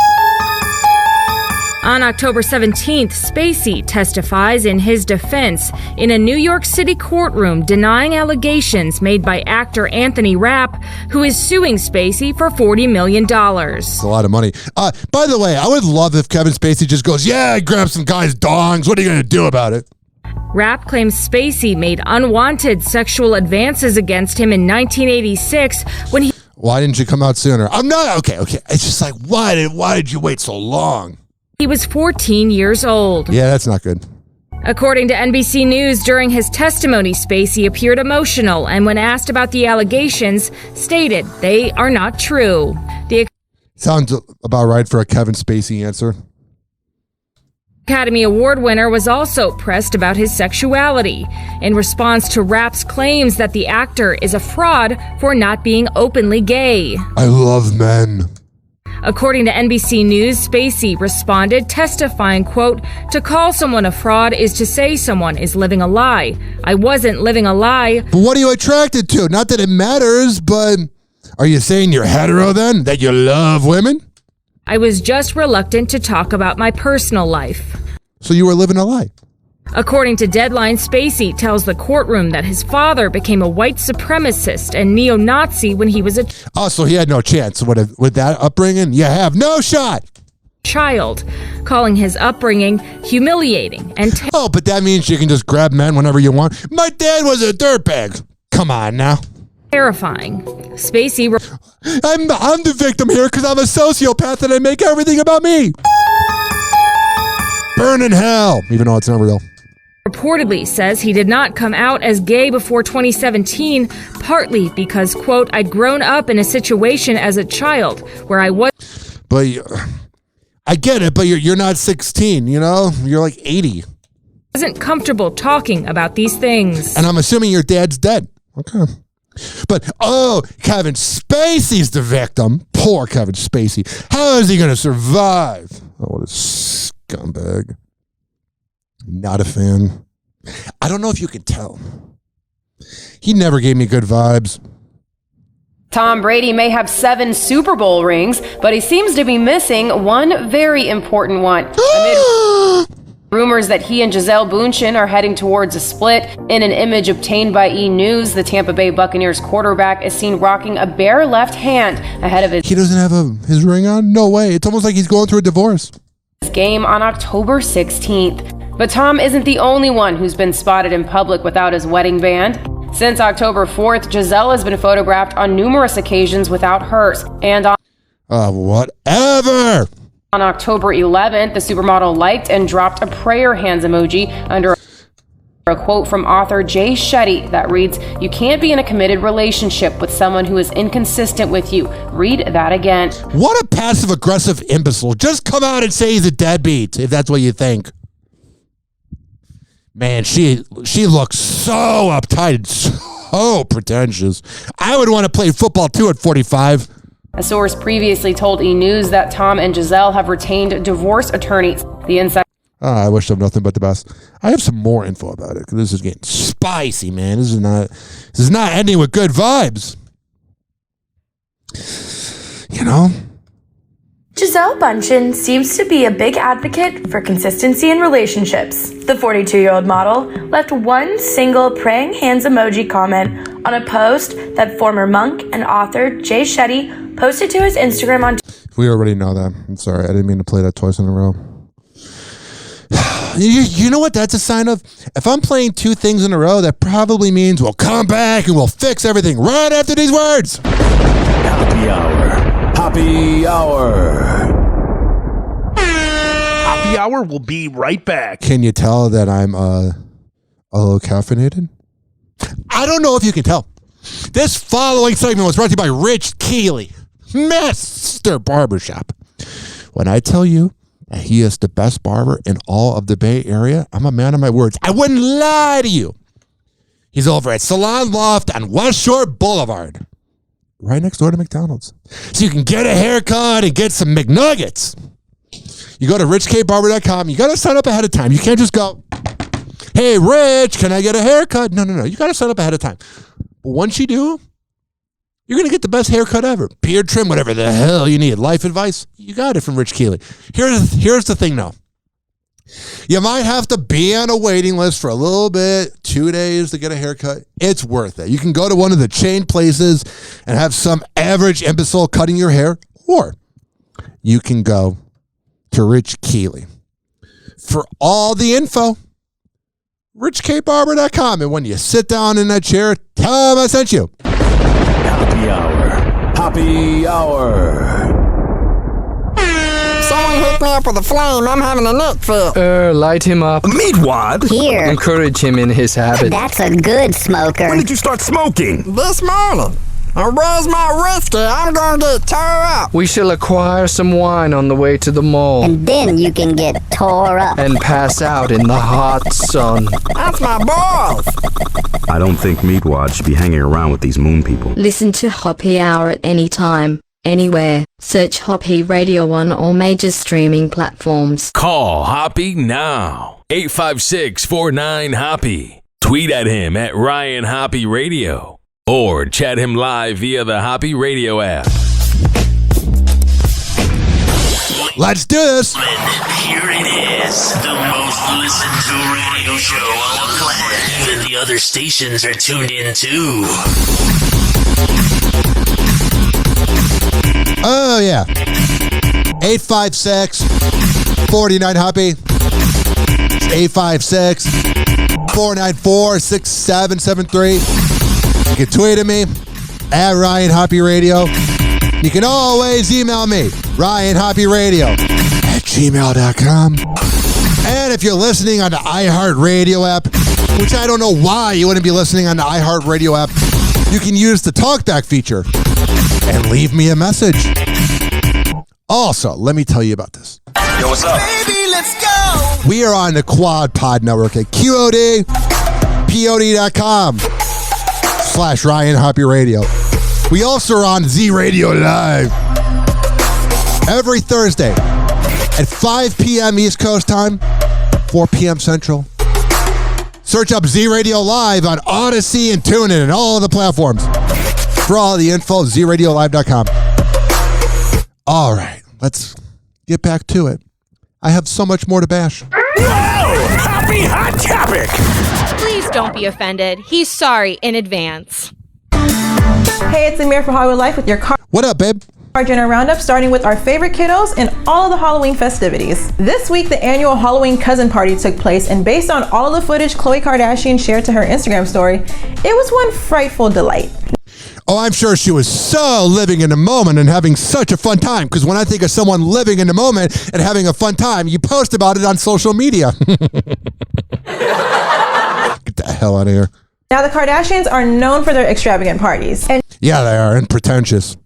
On October 17th, Spacey testifies in his defense in a New York City courtroom denying allegations made by actor Anthony Rapp, who is suing Spacey for $40 million. It's a lot of money. By the way, I would love if Kevin Spacey just goes, yeah, I grabbed some guy's dongs. What are you going to do about it? Rapp claims Spacey made unwanted sexual advances against him in 1986 when he... Why didn't you come out sooner? I'm not... Okay. It's just like, why did you wait so long? He was 14 years old. Yeah, that's not good. According to NBC News, during his testimony, Spacey appeared emotional and when asked about the allegations, stated they are not true. The Sounds about right for a Kevin Spacey answer. Academy Award winner was also pressed about his sexuality in response to Rapp's claims that the actor is a fraud for not being openly gay. I love men. According to NBC News, Spacey responded, testifying, quote, "To call someone a fraud is to say someone is living a lie. I wasn't living a lie." But what are you attracted to? Not that it matters, but are you saying you're hetero then? That you love women? I was just reluctant to talk about my personal life. So you were living a lie. According to Deadline, Spacey tells the courtroom that his father became a white supremacist and neo-Nazi when he was a Oh, so he had no chance with that upbringing? You have no shot. Child, calling his upbringing humiliating and Oh, but that means you can just grab men whenever you want. My dad was a dirtbag. Come on now. Terrifying. Spacey... I'm the victim here because I'm a sociopath and I make everything about me. Burn in hell, even though it's not real. Reportedly says he did not come out as gay before 2017, partly because, quote, "I'd grown up in a situation as a child where I was..." But I get it, but you're not 16, you know? You're like 80. Wasn't comfortable talking about these things. And I'm assuming your dad's dead. Okay. But, Kevin Spacey's the victim. Poor Kevin Spacey. How is he going to survive? Oh, what a scumbag. Not a fan. I don't know if you can tell. He never gave me good vibes. Tom Brady may have 7 Super Bowl rings, but he seems to be missing one very important one. Amid rumors that he and Gisele Bündchen are heading towards a split. In an image obtained by E! News, the Tampa Bay Buccaneers quarterback is seen rocking a bare left hand ahead of his... He doesn't have his ring on? No way. It's almost like he's going through a divorce. Game on October 16th. But Tom isn't the only one who's been spotted in public without his wedding band. Since October 4th, Gisele has been photographed on numerous occasions without hers. And on... whatever! On October 11th, the supermodel liked and dropped a prayer hands emoji under a quote from author Jay Shetty that reads, "You can't be in a committed relationship with someone who is inconsistent with you." Read that again. What a passive-aggressive imbecile. Just come out and say he's a deadbeat, if that's what you think. Man, she looks so uptight and so pretentious. I would want to play football too at 45. A source previously told E! News that Tom and Gisele have retained divorce attorneys. The inside... I wish them nothing but the best. I have some more info about it because this is getting spicy, man. This is not ending with good vibes. You know? Gisele Bündchen seems to be a big advocate for consistency in relationships. The 42-year-old model left one single praying hands emoji comment on a post that former monk and author Jay Shetty posted to his Instagram on... We already know that. I'm sorry. I didn't mean to play that twice in a row. You know what that's a sign of? If I'm playing 2 things in a row, that probably means we'll come back and we'll fix everything right after these words. Happy Hour. Happy Hour. Happy Hour will be right back. Can you tell that I'm a little caffeinated? I don't know if you can tell. This following segment was brought to you by Rich Keeley, Mr. Barbershop. When I tell you that he is the best barber in all of the Bay Area, I'm a man of my words. I wouldn't lie to you. He's over at Salon Loft on West Shore Boulevard, right next door to McDonald's. So you can get a haircut and get some McNuggets. You go to richkbarber.com. You got to sign up ahead of time. You can't just go, "Hey, Rich, can I get a haircut?" No. You got to sign up ahead of time. But once you do, You're going to get the best haircut ever. Beard trim, whatever the hell you need. Life advice, you got it from Rich Keeley. Here's the thing though. You might have to be on a waiting list for a little bit, 2 days to get a haircut. It's worth it. You can go to one of the chain places and have some average imbecile cutting your hair, or you can go to Rich Keeley. For all the info, richkbarber.com. And when you sit down in that chair, tell them I sent you. Happy Hour. Happy Hour. Someone hook me up with a flame. I'm having a neck fit. Light him up. Meatwad? Here. Encourage him in his habit. That's a good smoker. When did you start smoking? This morning. Where's my whiskey? I'm gonna get tore up. We shall acquire some wine on the way to the mall. And then you can get tore up. And pass out in the hot sun. That's my boss. I don't think Meatwad should be hanging around with these moon people. Listen to Hoppe Hour at any time, anywhere. Search Hoppe Radio on all major streaming platforms. Call Hoppe now. 856-49-HOPPE. Tweet at him at Ryan Hoppe Radio. Or chat him live via the Hoppe Radio app. Let's do this. Here it is, the most listened to radio show on the planet. Even the other stations are tuned in too. Oh, yeah. 856-49-HOPPE. 856-494-6773. You can tweet at me at Ryan Hoppe Radio. You can always email me, ryanhopperadio@gmail.com. And if you're listening on the iHeartRadio app, which I don't know why you wouldn't be listening on the iHeartRadio app, you can use the talkback feature and leave me a message. Also, let me tell you about this. Yo, what's up? Baby, let's go. We are on the Quad Pod Network at QODpod.com/Ryan Hoppe Radio. We also are on Z Radio Live every Thursday at 5 p.m. East Coast time, 4 p.m. Central. Search up Z Radio Live on Odyssey and TuneIn and all the platforms. For all the info, zradiolive.com. All right, let's get back to it. I have so much more to bash. Whoa! Happy hot topic! Please don't be offended. He's sorry in advance. Hey, it's Amir for Hollywood Life with your car. What up, babe? Dinner roundup, starting with our favorite kiddos and all of the Halloween festivities. This week, the annual Halloween cousin party took place, and based on all of the footage Khloe Kardashian shared to her Instagram story, it was one frightful delight. Oh, I'm sure she was so living in the moment and having such a fun time, because when I think of someone living in the moment and having a fun time, you post about it on social media. Get the hell out of here. Now, the Kardashians are known for their extravagant parties. And yeah, they are, and pretentious.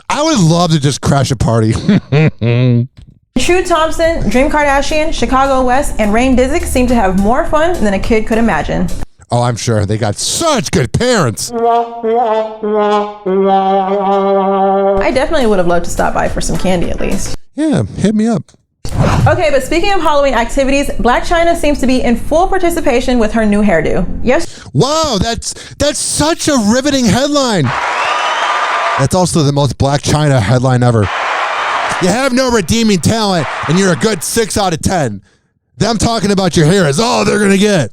I would love to just crash a party. True Thompson, Dream Kardashian, Chicago West, and Rain Dizzik seem to have more fun than a kid could imagine. Oh, I'm sure. They got such good parents. I definitely would have loved to stop by for some candy at least. Yeah, hit me up. Okay, but speaking of Halloween activities, Blac Chyna seems to be in full participation with her new hairdo. Yes. Wow, that's such a riveting headline. That's also the most Blac Chyna headline ever. You have no redeeming talent, and you're a good 6 out of 10. Them talking about your hair is all they're going to get.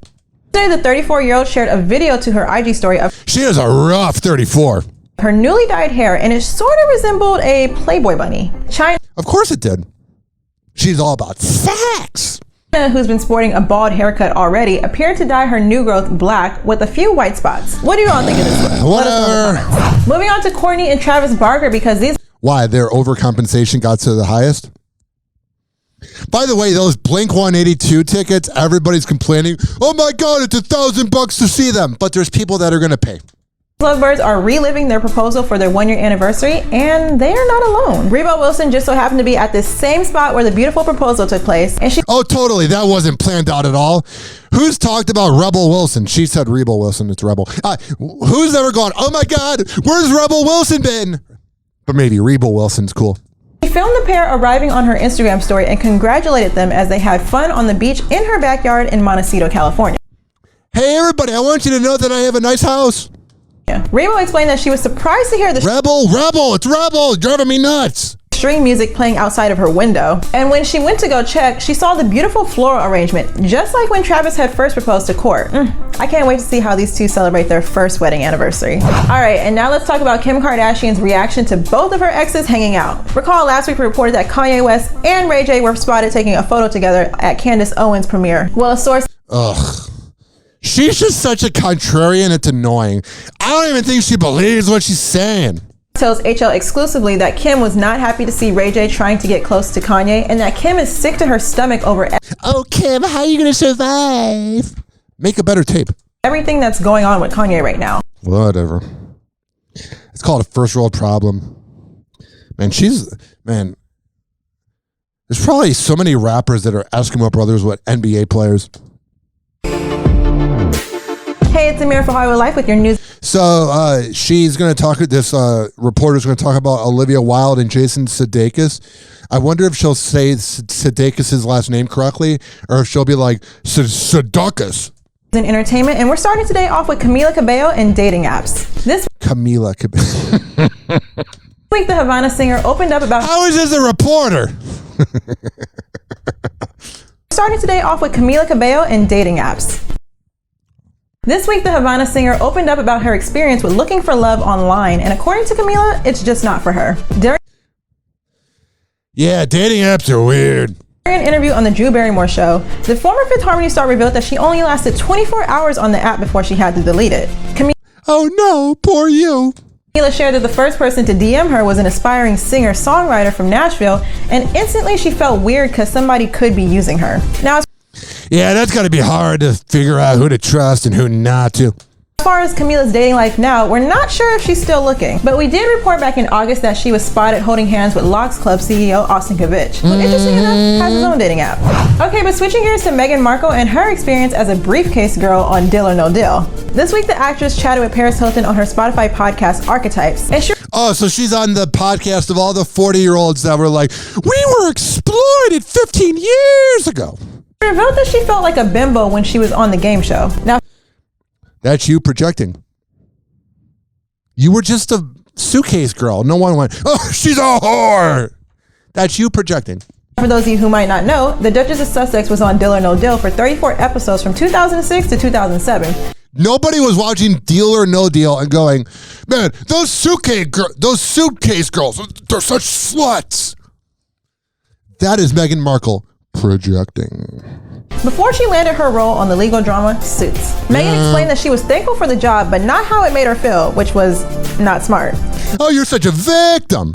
Today, the 34-year-old shared a video to her IG story of she is a rough 34. Her newly dyed hair, and it sort of resembled a Playboy bunny. Chyna, of course it did. She's all about sex. Who's been sporting a bald haircut already, appeared to dye her new growth black with a few white spots. What do you all think of this look? Let us know in the comments. Moving on to Corden and Travis Barker, because these... Why? Their overcompensation got to the highest? By the way, those Blink-182 tickets, everybody's complaining, oh my God, it's $1,000 to see them. But there's people that are going to pay. Lovebirds are reliving their proposal for their 1-year anniversary, and they are not alone. Reba Wilson just so happened to be at the same spot where the beautiful proposal took place, and she... Oh, totally. That wasn't planned out at all. Who's talked about Rebel Wilson? She said Rebel Wilson. It's Rebel. Who's ever gone, oh my God, where's Rebel Wilson been? But maybe Rebel Wilson's cool. She filmed the pair arriving on her Instagram story and congratulated them as they had fun on the beach in her backyard in Montecito, California. Hey, everybody, I want you to know that I have a nice house. Rebo explained that she was surprised to hear the Rebel, it's Rebel, driving me nuts. String music playing outside of her window. And when she went to go check, she saw the beautiful floral arrangement, just like when Travis had first proposed to Court. I can't wait to see how these two celebrate their first wedding anniversary. All right, and now let's talk about Kim Kardashian's reaction to both of her exes hanging out. Recall last week we reported that Kanye West and Ray J were spotted taking a photo together at Candace Owens' premiere. Well, a source... Ugh. She's just such a contrarian, it's annoying. I don't even think she believes what she's saying. Tells HL exclusively that Kim was not happy to see Ray J trying to get close to Kanye and that Kim is sick to her stomach over Kim, how are you gonna survive? Make a better tape. Everything that's going on with Kanye right now. Whatever. It's called a first world problem. There's probably so many rappers that are Eskimo brothers with NBA players. Hey, it's Amir for Hollywood Life with your news. So she's going to talk, this reporter's going to talk about Olivia Wilde and Jason Sudeikis. I wonder if she'll say Sudeikis' last name correctly, or if she'll be like, Sudeikis. In entertainment, and we're starting today off with Camila Cabello and dating apps. This week, the Havana singer opened up about... How is this a reporter? Starting today off with Camila Cabello and dating apps. This week, the Havana singer opened up about her experience with looking for love online, and according to Camila, it's just not for her. Yeah, dating apps are weird. During an interview on the Drew Barrymore show, the former Fifth Harmony star revealed that she only lasted 24 hours on the app before she had to delete it. Oh no, poor you. Camila shared that the first person to DM her was an aspiring singer-songwriter from Nashville, and instantly she felt weird because somebody could be using her. Now, yeah, that's got to be hard to figure out who to trust and who not to. as far as Camila's dating life now, we're not sure if she's still looking. But we did report back in August that she was spotted holding hands with Locks Club CEO Austin Kavich, who, interesting enough, has his own dating app. Okay, but switching gears to Meghan Markle and her experience as a briefcase girl on Deal or No Deal. This week, the actress chatted with Paris Hilton on her Spotify podcast, Archetypes. And so she's on the podcast of all the 40-year-olds that were like, we were exploited 15 years ago. She revealed that she felt like a bimbo when she was on the game show. Now, that's you projecting. You were just a suitcase girl. No one went, oh, she's a whore. That's you projecting. For those of you who might not know, the Duchess of Sussex was on Deal or No Deal for 34 episodes from 2006 to 2007. Nobody was watching Deal or No Deal and going, man, those suitcase girls, they're such sluts. That is Meghan Markle projecting. Before she landed her role on the legal drama Suits, Meghan explained that she was thankful for the job, but not how it made her feel, which was not smart. Oh, you're such a victim.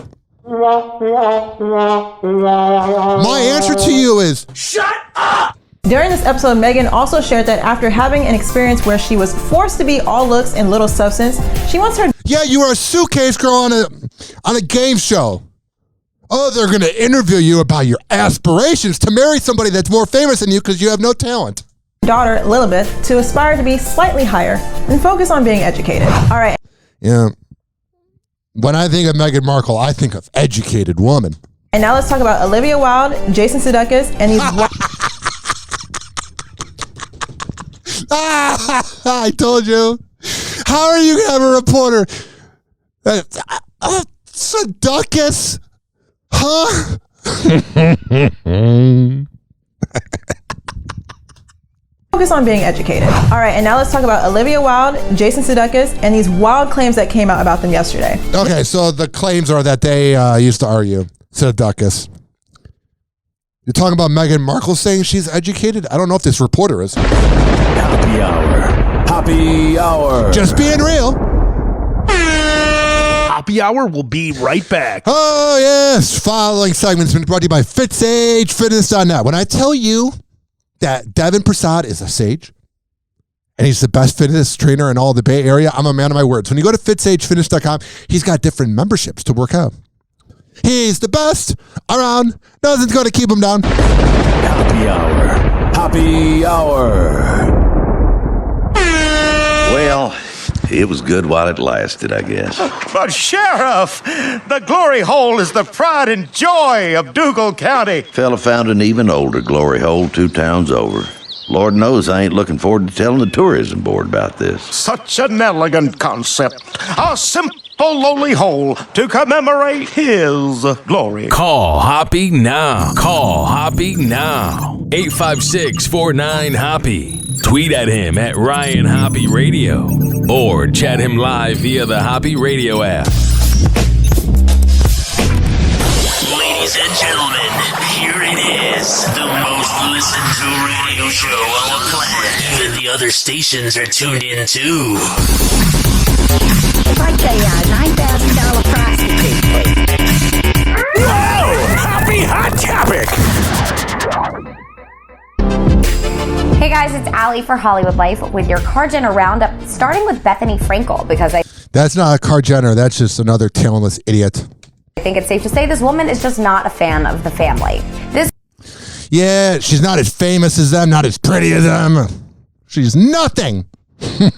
My answer to you is, shut up! During this episode, Meghan also shared that after having an experience where she was forced to be all looks and little substance, she wants her... Yeah, you were a suitcase girl on a game show. Oh, they're going to interview you about your aspirations to marry somebody that's more famous than you because you have no talent. Daughter, Lilibeth, to aspire to be slightly higher and focus on being educated. All right. Yeah. When I think of Meghan Markle, I think of educated woman. And now let's talk about Olivia Wilde, Jason Sudeikis, and these... I told you. How are you going to have a reporter? Sudeikis? Huh? Focus on being educated. All right, and now let's talk about Olivia Wilde, Jason Sudeikis, and these wild claims that came out about them yesterday. Okay, so the claims are that they used to argue. Sudeikis. You're talking about Meghan Markle saying she's educated? I don't know if this reporter is. Hoppe Hour. Hoppe Hour. Just being real. Hoppe Hour will be right back. Oh, yes. Following segment's been brought to you by FitSageFitness.net. When I tell you that Devin Prasad is a sage, and he's the best fitness trainer in all the Bay Area, I'm a man of my words. When you go to FitSageFitness.com, he's got different memberships to work out. He's the best around. Nothing's going to keep him down. Hoppe Hour. Hoppe Hour. Well, it was good while it lasted, I guess. But Sheriff, the glory hole is the pride and joy of Dougal County. Fella found an even older glory hole 2 towns over. Lord knows I ain't looking forward to telling the tourism board about this. Such an elegant concept. A simple lowly hole to commemorate his glory. Call Hoppe now. Call Hoppe now. 856-49-HOPPE. Tweet at him at Ryan Hoppe Radio. Or chat him live via the Hoppe Radio app. Ladies and gentlemen, here it is. The most listened to radio show on the planet. Even the other stations are tuned in too. If I tell you a $9,000 prostitute fee. Whoa! Happy Hot Topic! Hey guys, it's Allie for Hollywood Life with your Car Jenner Roundup, starting with Bethany Frankel, because That's not a Car Jenner. That's just another talentless idiot. I think it's safe to say this woman is just not a fan of the family. Yeah, she's not as famous as them, not as pretty as them. She's nothing. This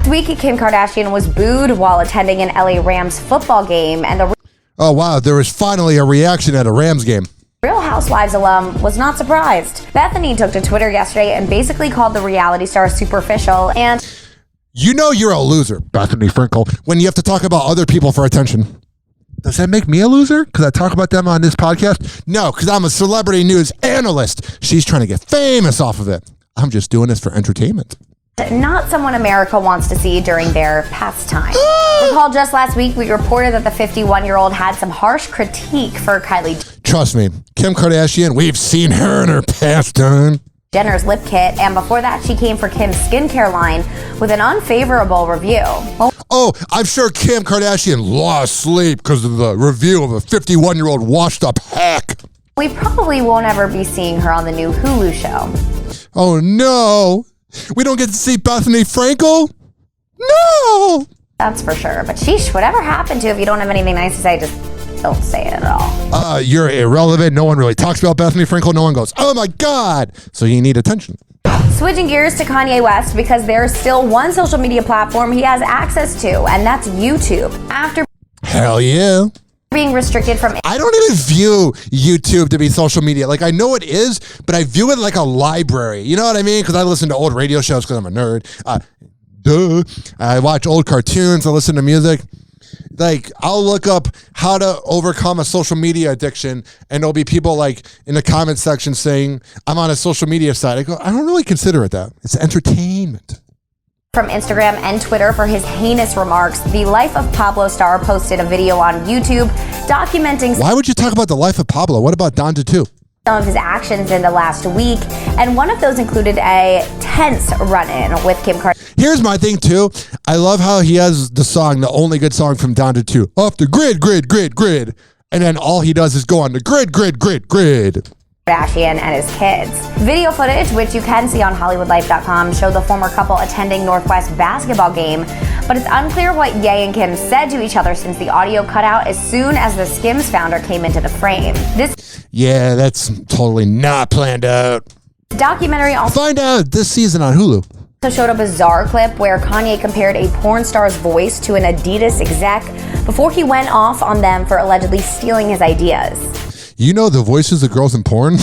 week, Kim Kardashian was booed while attending an LA Rams football game, and the Oh, wow. There was finally a reaction at a Rams game. Real Housewives alum was not surprised. Bethany took to Twitter yesterday and basically called the reality star superficial and... You know you're a loser, Bethany Frankel, when you have to talk about other people for attention. Does that make me a loser? Because I talk about them on this podcast? No, because I'm a celebrity news analyst. She's trying to get famous off of it. I'm just doing this for entertainment. Not someone America wants to see during their pastime. Recall just last week we reported that the 51-year-old had some harsh critique for Kylie Trust me, Kim Kardashian, we've seen her in her pastime. Jenner's lip kit, and before that she came for Kim's skincare line with an unfavorable review. Oh, I'm sure Kim Kardashian lost sleep because of the review of a 51-year-old washed up hack. We probably won't ever be seeing her on the new Hulu show. Oh no, we don't get to see Bethany Frankel? No! That's for sure, but sheesh, whatever happened to if you don't have anything nice to say, just don't say it at all. You're irrelevant. No one really talks about Bethany Frankel. No one goes, oh my God. So you need attention. Switching gears to Kanye West, because there's still one social media platform he has access to, and that's YouTube. After Hell yeah. being restricted from... I don't even view YouTube to be social media. Like, I know it is, but I view it like a library. You know what I mean? Because I listen to old radio shows because I'm a nerd. I watch old cartoons. I listen to music. Like, I'll look up how to overcome a social media addiction, and there'll be people like in the comment section saying, I'm on a social media site. I go, I don't really consider it that. It's entertainment. From Instagram and Twitter for his heinous remarks, the Life of Pablo star posted a video on YouTube documenting... Why would you talk about the life of Pablo? What about Donda 2? Some of his actions in the last week, and one of those included a tense run-in with Kim Kardashian. Here's my thing, too. I love how he has the song, the only good song from Donda 2, off the grid, grid, grid, grid. And then all he does is go on the grid, grid, grid, grid. Kardashian and his kids. Video footage, which you can see on HollywoodLife.com, showed the former couple attending Northwest basketball game, but it's unclear what Ye and Kim said to each other since the audio cut out as soon as the Skims founder came into the frame. Yeah, that's totally not planned out. Documentary also find out this season on Hulu. Showed a bizarre clip where Kanye compared a porn star's voice to an Adidas exec before he went off on them for allegedly stealing his ideas. You know the voices of girls in porn?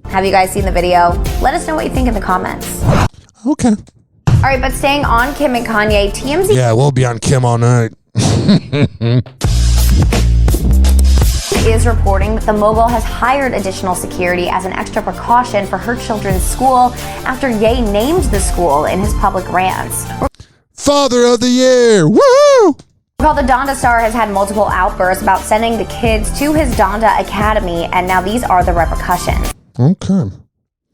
Have you guys seen the video? Let us know what you think in the comments. Okay. All right, but staying on Kim and Kanye, TMZ... Yeah, we'll be on Kim all night. is reporting that the mogul has hired additional security as an extra precaution for her children's school after Ye named the school in his public rants. Father of the year! Woo! Well, the Donda star has had multiple outbursts about sending the kids to his Donda Academy, and now these are the repercussions. Okay.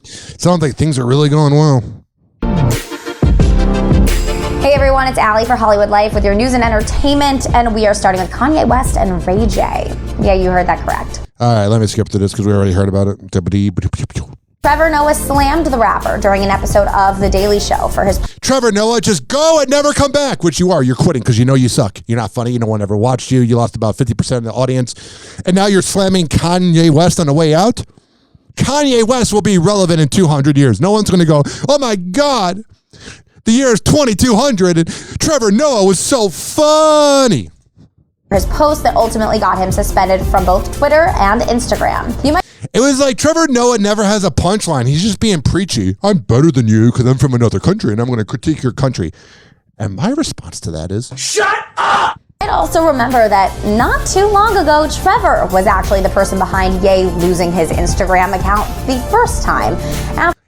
Sounds like things are really going well. Hey everyone, it's Allie for Hollywood Life with your news and entertainment, and we are starting with Kanye West and Ray J. Yeah, you heard that correct. All right, let me skip to this because we already heard about it. Trevor Noah slammed the rapper during an episode of The Daily Show for his... Trevor Noah, just go and never come back, which you are. You're quitting because you know you suck. You're not funny. No one ever watched you. You lost about 50% of the audience. And now you're slamming Kanye West on the way out? Kanye West will be relevant in 200 years. No one's going to go, oh my God, the year is 2200 and Trevor Noah was so funny. his post that ultimately got him suspended from both Twitter and Instagram. It was like Trevor Noah never has a punchline. He's just being preachy. I'm better than you because I'm from another country and I'm going to critique your country. And my response to that is, shut up! I'd also remember that not too long ago, Trevor was actually the person behind Ye losing his Instagram account the first time.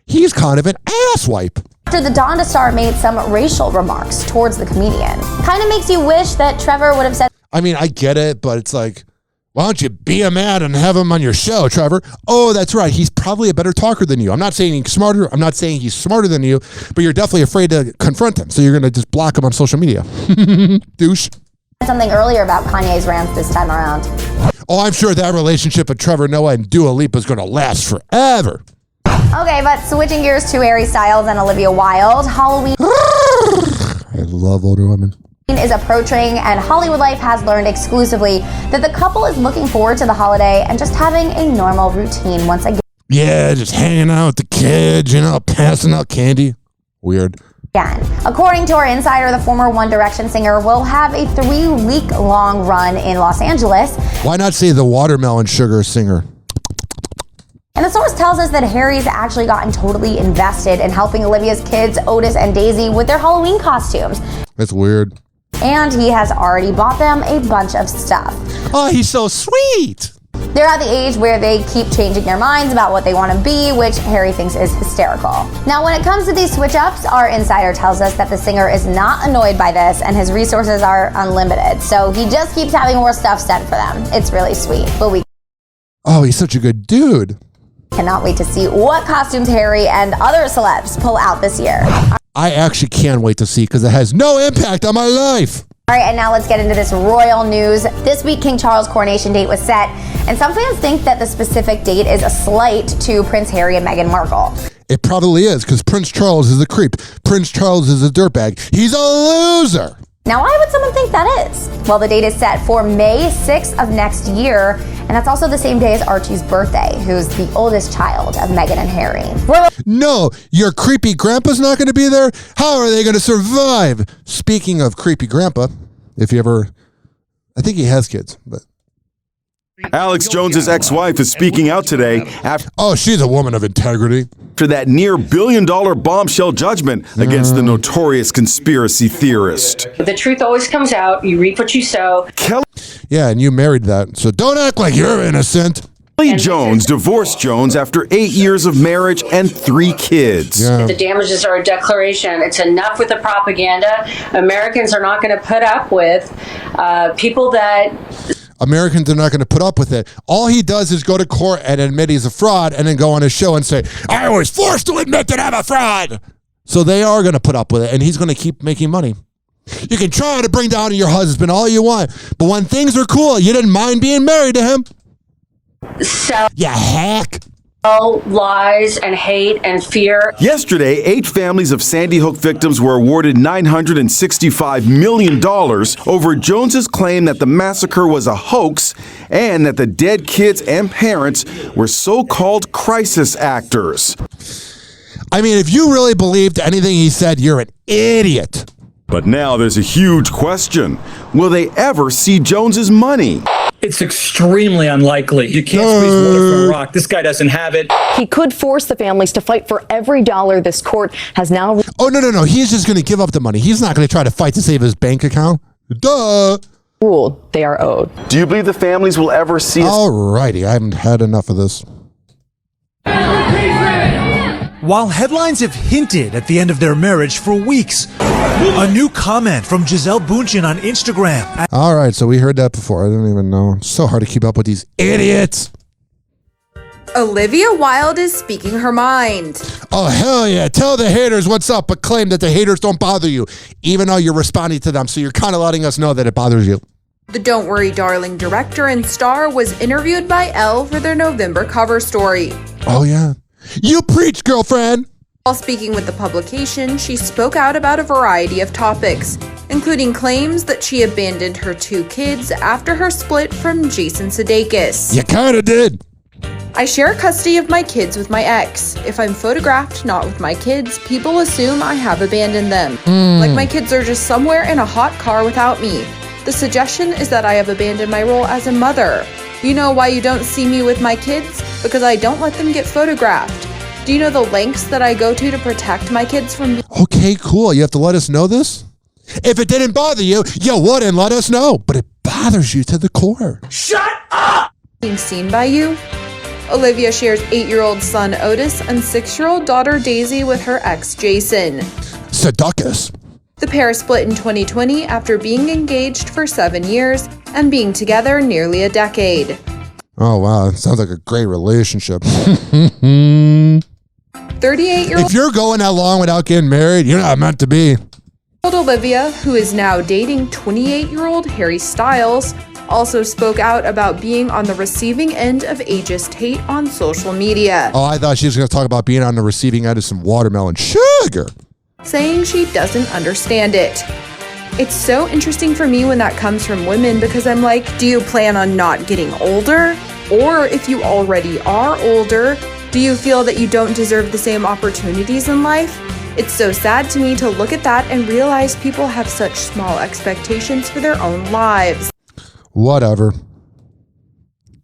He's kind of an asswipe. After the Donda star made some racial remarks towards the comedian. Kind of makes you wish that Trevor would have said... I mean, I get it, but it's like, why don't you be a man and have him on your show, Trevor? Oh, that's right. He's probably a better talker than you. I'm not saying he's smarter. I'm not saying he's smarter than you, but you're definitely afraid to confront him. So you're going to just block him on social media. Douche. Something earlier about Kanye's rants this time around. Oh, I'm sure that relationship with Trevor Noah and Dua Lipa is going to last forever. Okay, but switching gears to Harry Styles and Olivia Wilde, Halloween I love older women. Is approaching, and Hollywood Life has learned exclusively that the couple is looking forward to the holiday and just having a normal routine once again. Yeah, just hanging out with the kids, passing out candy. Weird. According to our insider, the former One Direction singer will have a 3-week-long run in Los Angeles. Why not say the watermelon sugar singer? And the source tells us that Harry's actually gotten totally invested in helping Olivia's kids, Otis and Daisy, with their Halloween costumes. That's weird. And he has already bought them a bunch of stuff. Oh, he's so sweet. They're at the age where they keep changing their minds about what they want to be, which Harry thinks is hysterical. Now, when it comes to these switch-ups, our insider tells us that the singer is not annoyed by this and his resources are unlimited. So he just keeps having more stuff sent for them. It's really sweet. But Oh, he's such a good dude. Cannot wait to see what costumes Harry and other celebs pull out this year. I actually can't wait to see because it has no impact on my life. All right, and now let's get into this royal news. This week, King Charles' coronation date was set, and some fans think that the specific date is a slight to Prince Harry and Meghan Markle. It probably is because Prince Charles is a creep. Prince Charles is a dirtbag. He's a loser. Now, why would someone think that is? Well, the date is set for May 6th of next year, and that's also the same day as Archie's birthday, who's the oldest child of Meghan and Harry. No, your creepy grandpa's not going to be there? How are they going to survive? Speaking of creepy grandpa, if you ever... I think he has kids, but... Alex Jones's ex-wife is speaking out today after... Oh, she's a woman of integrity. After that near billion-dollar bombshell judgment against the notorious conspiracy theorist. The truth always comes out. You reap what you sow. Yeah, and you married that, so don't act like you're innocent. Kelly Jones divorced Jones after 8 years of marriage and 3 kids. Yeah. The damages are a declaration. It's enough with the propaganda. Americans are not going to put up with people that... Americans are not going to put up with it. All he does is go to court and admit he's a fraud and then go on his show and say, I was forced to admit that I'm a fraud. So they are going to put up with it, and he's going to keep making money. You can try to bring down your husband all you want, but when things are cool, you didn't mind being married to him. So, you hack. Lies and hate and fear. Yesterday, 8 families of Sandy Hook victims were awarded $965 million over Jones's claim that the massacre was a hoax and that the dead kids and parents were so-called crisis actors. I mean, if you really believed anything he said, you're an idiot. But now there's a huge question. Will they ever see Jones's money? It's extremely unlikely. You can't squeeze water from a rock. This guy doesn't have it. He could force the families to fight for every dollar this court has now... Oh, no. He's just going to give up the money. He's not going to try to fight to save his bank account. Duh. Ruled they are owed. Do you believe the families will ever see... Alrighty, I haven't had enough of this. While headlines have hinted at the end of their marriage for weeks, a new comment from Gisele Bündchen on Instagram. All right, so we heard that before. I don't even know. It's so hard to keep up with these idiots. Olivia Wilde is speaking her mind. Oh, hell yeah. Tell the haters what's up, but claim that the haters don't bother you, even though you're responding to them. So you're kind of letting us know that it bothers you. The Don't Worry Darling director and star was interviewed by Elle for their November cover story. Oh, yeah. You preach, girlfriend! While speaking with the publication, she spoke out about a variety of topics, including claims that she abandoned her 2 kids after her split from Jason Sudeikis. You kinda did. I share custody of my kids with my ex. If I'm photographed not with my kids, people assume I have abandoned them. Like my kids are just somewhere in a hot car without me. The suggestion is that I have abandoned my role as a mother. You know why you don't see me with my kids? Because I don't let them get photographed. Do you know the lengths that I go to protect my kids from Okay, cool. You have to let us know this? If it didn't bother you, you wouldn't let us know. But it bothers you to the core. Shut up! Being seen by you? Olivia shares 8-year-old son Otis and 6-year-old daughter Daisy with her ex Jason. Seducus. The pair split in 2020 after being engaged for 7 years and being together nearly a decade. Oh, wow. It sounds like a great relationship. 38-year-old If you're going that long without getting married, you're not meant to be. Olivia, who is now dating 28-year-old Harry Styles, also spoke out about being on the receiving end of ageist hate on social media. Oh, I thought she was going to talk about being on the receiving end of some watermelon sugar. Saying she doesn't understand it. It's so interesting for me when that comes from women because I'm like, do you plan on not getting older? Or if you already are older, do you feel that you don't deserve the same opportunities in life? It's so sad to me to look at that and realize people have such small expectations for their own lives. Whatever.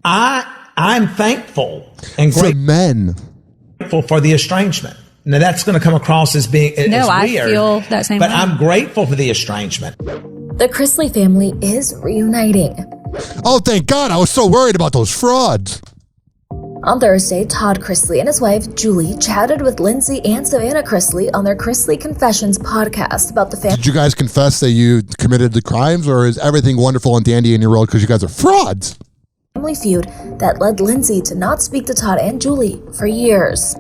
I'm thankful and for men. Grateful for the estrangement. Now that's going to come across as being as No, I weird, feel that same but way. I'm grateful for the estrangement. The Chrisley family is reuniting. Oh, thank God. I was so worried about those frauds. On Thursday, Todd Chrisley and his wife, Julie, chatted with Lindsay and Savannah Chrisley on their Chrisley Confessions podcast about the family. Did you guys confess that you committed the crimes, or is everything wonderful and dandy in your world because you guys are frauds? Family feud that led Lindsay to not speak to Todd and Julie for years.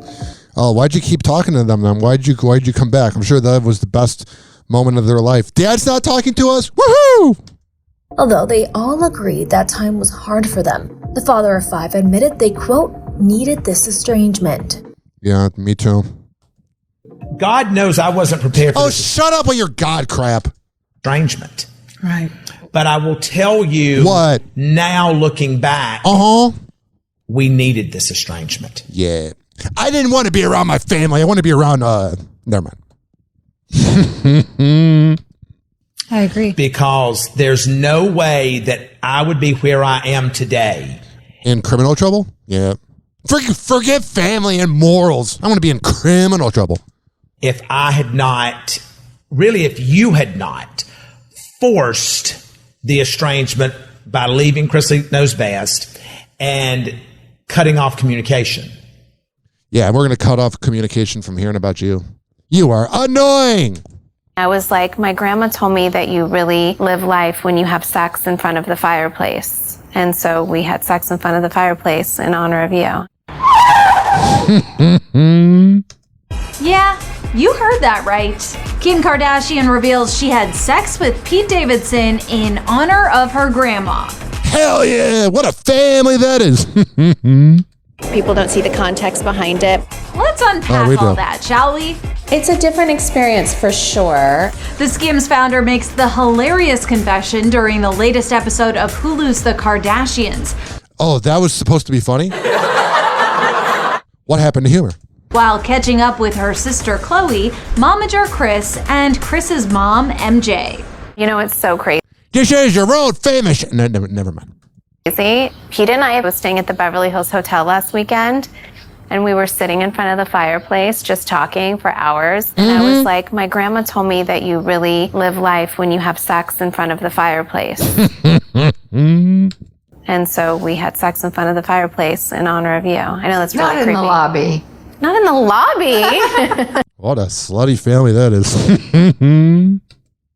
Oh, why'd you keep talking to them then? Why'd you come back? I'm sure that was the best moment of their life. Dad's not talking to us? Woohoo! Although they all agreed that time was hard for them, the father of 5 admitted they, quote, needed this estrangement. Yeah, me too. God knows I wasn't prepared for this. Shut up with your God crap. Estrangement. Right. But I will tell you what now looking back. We needed this estrangement. Yeah. I didn't want to be around my family. I want to be around, never mind. I agree. Because there's no way that I would be where I am today. In criminal trouble? Yeah. Forget family and morals. I want to be in criminal trouble. If I had not, really, if you had not forced the estrangement by leaving Chrisley Knows Best and cutting off communication. Yeah, and we're going to cut off communication from hearing about you. You are annoying. I was like, my grandma told me that you really live life when you have sex in front of the fireplace. And so we had sex in front of the fireplace in honor of you. Yeah, you heard that right. Kim Kardashian reveals she had sex with Pete Davidson in honor of her grandma. Hell yeah, what a family that is. People don't see the context behind it. Let's unpack all that, shall we? It's a different experience for sure. The Skims founder makes the hilarious confession during the latest episode of Hulu's The Kardashians. Oh, that was supposed to be funny? What happened to humor? While catching up with her sister Chloe, momager Chris, and Chris's mom, MJ. You know, it's so crazy. This is your old famous... No, never mind. Pete and I was staying at the Beverly Hills Hotel last weekend, and we were sitting in front of the fireplace just talking for hours. And I was like, my grandma told me that you really live life when you have sex in front of the fireplace. And so we had sex in front of the fireplace in honor of you. I know that's really creepy. Not in the lobby. Not in the lobby. What a slutty family that is.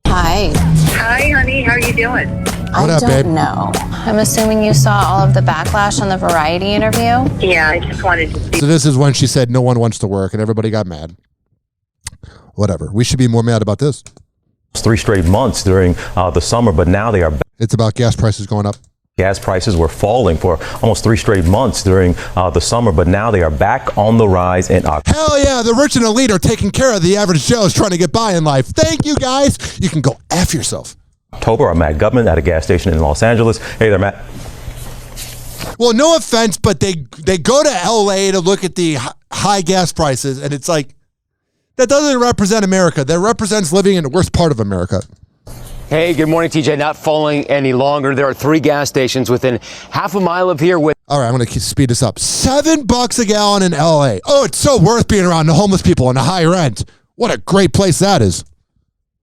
Hi. Hi, honey. How are you doing? What up, babe? No. I'm assuming you saw all of the backlash on the Variety interview? Yeah, I just wanted to see. So this is when she said no one wants to work and everybody got mad. Whatever. We should be more mad about this. 3 straight months during the summer, but now they are back. It's about gas prices going up. Gas prices were falling for almost 3 straight months during the summer, but now they are back on the rise in October. Hell yeah, the rich and elite are taking care of the average Joe's trying to get by in life. Thank you, guys. You can go F yourself. October, I'm Matt Gubman at a gas station in Los Angeles. Hey there, Matt. Well, no offense, but they go to LA to look at the high gas prices, and it's like, that doesn't represent America. That represents living in the worst part of America. Hey, good morning, TJ. Not falling any longer. There are 3 gas stations within half a mile of here with... All right, I'm going to speed this up. $7 a gallon in LA. Oh, it's so worth being around the homeless people and the high rent. What a great place that is.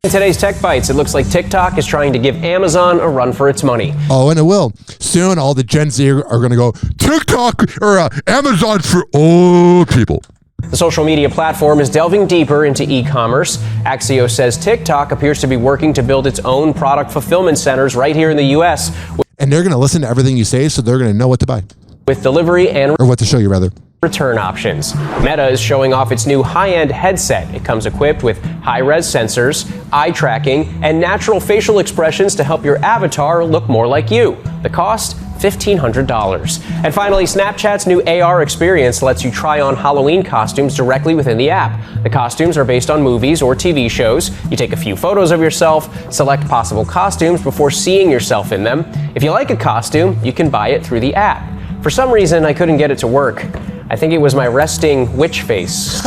In today's Tech Bites, it looks like TikTok is trying to give Amazon a run for its money. Oh, and it will. Soon, all the Gen Z are going to go, TikTok or Amazon's for old people. The social media platform is delving deeper into e-commerce. Axios says TikTok appears to be working to build its own product fulfillment centers right here in the U.S. And they're going to listen to everything you say, so they're going to know what to buy. With delivery and... Or what to show you, rather. Return options. Meta is showing off its new high-end headset. It comes equipped with high-res sensors, eye tracking, and natural facial expressions to help your avatar look more like you. The cost? $1,500. And finally, Snapchat's new AR experience lets you try on Halloween costumes directly within the app. The costumes are based on movies or TV shows. You take a few photos of yourself, select possible costumes before seeing yourself in them. If you like a costume, you can buy it through the app. For some reason, I couldn't get it to work. I think it was my resting witch face.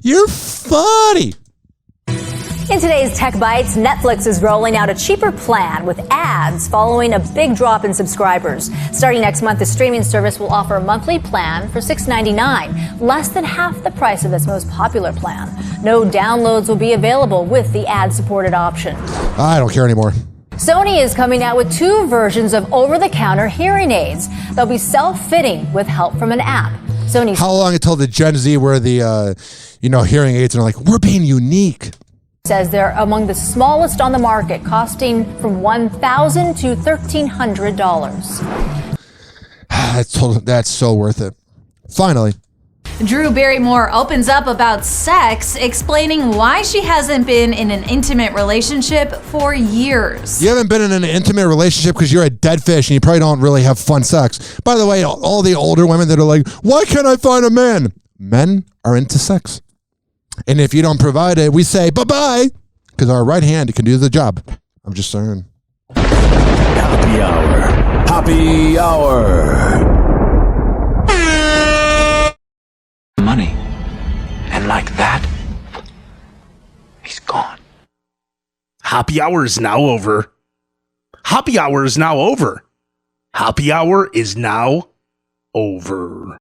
You're funny. In today's Tech Bites, Netflix is rolling out a cheaper plan with ads following a big drop in subscribers. Starting next month, the streaming service will offer a monthly plan for $6.99, less than half the price of its most popular plan. No downloads will be available with the ad-supported option. I don't care anymore. Sony is coming out with 2 versions of over-the-counter hearing aids. They'll be self-fitting with help from an app. Sony's... How long until the Gen Z wear the, hearing aids and are like, we're being unique? Says they're among the smallest on the market, costing from $1,000 to $1,300. That's so worth it. Finally. Drew Barrymore opens up about sex, explaining why she hasn't been in an intimate relationship for years. You haven't been in an intimate relationship because you're a dead fish and you probably don't really have fun sex. By the way, all the older women that are like, why can't I find a man? Men are into sex. And if you don't provide it, we say bye-bye, because our right hand can do the job. I'm just saying. Hoppe Hour. Hoppe Hour. Money. And like that, he's gone. Hoppe Hour is now over. Hoppe Hour is now over. Hoppe Hour is now over.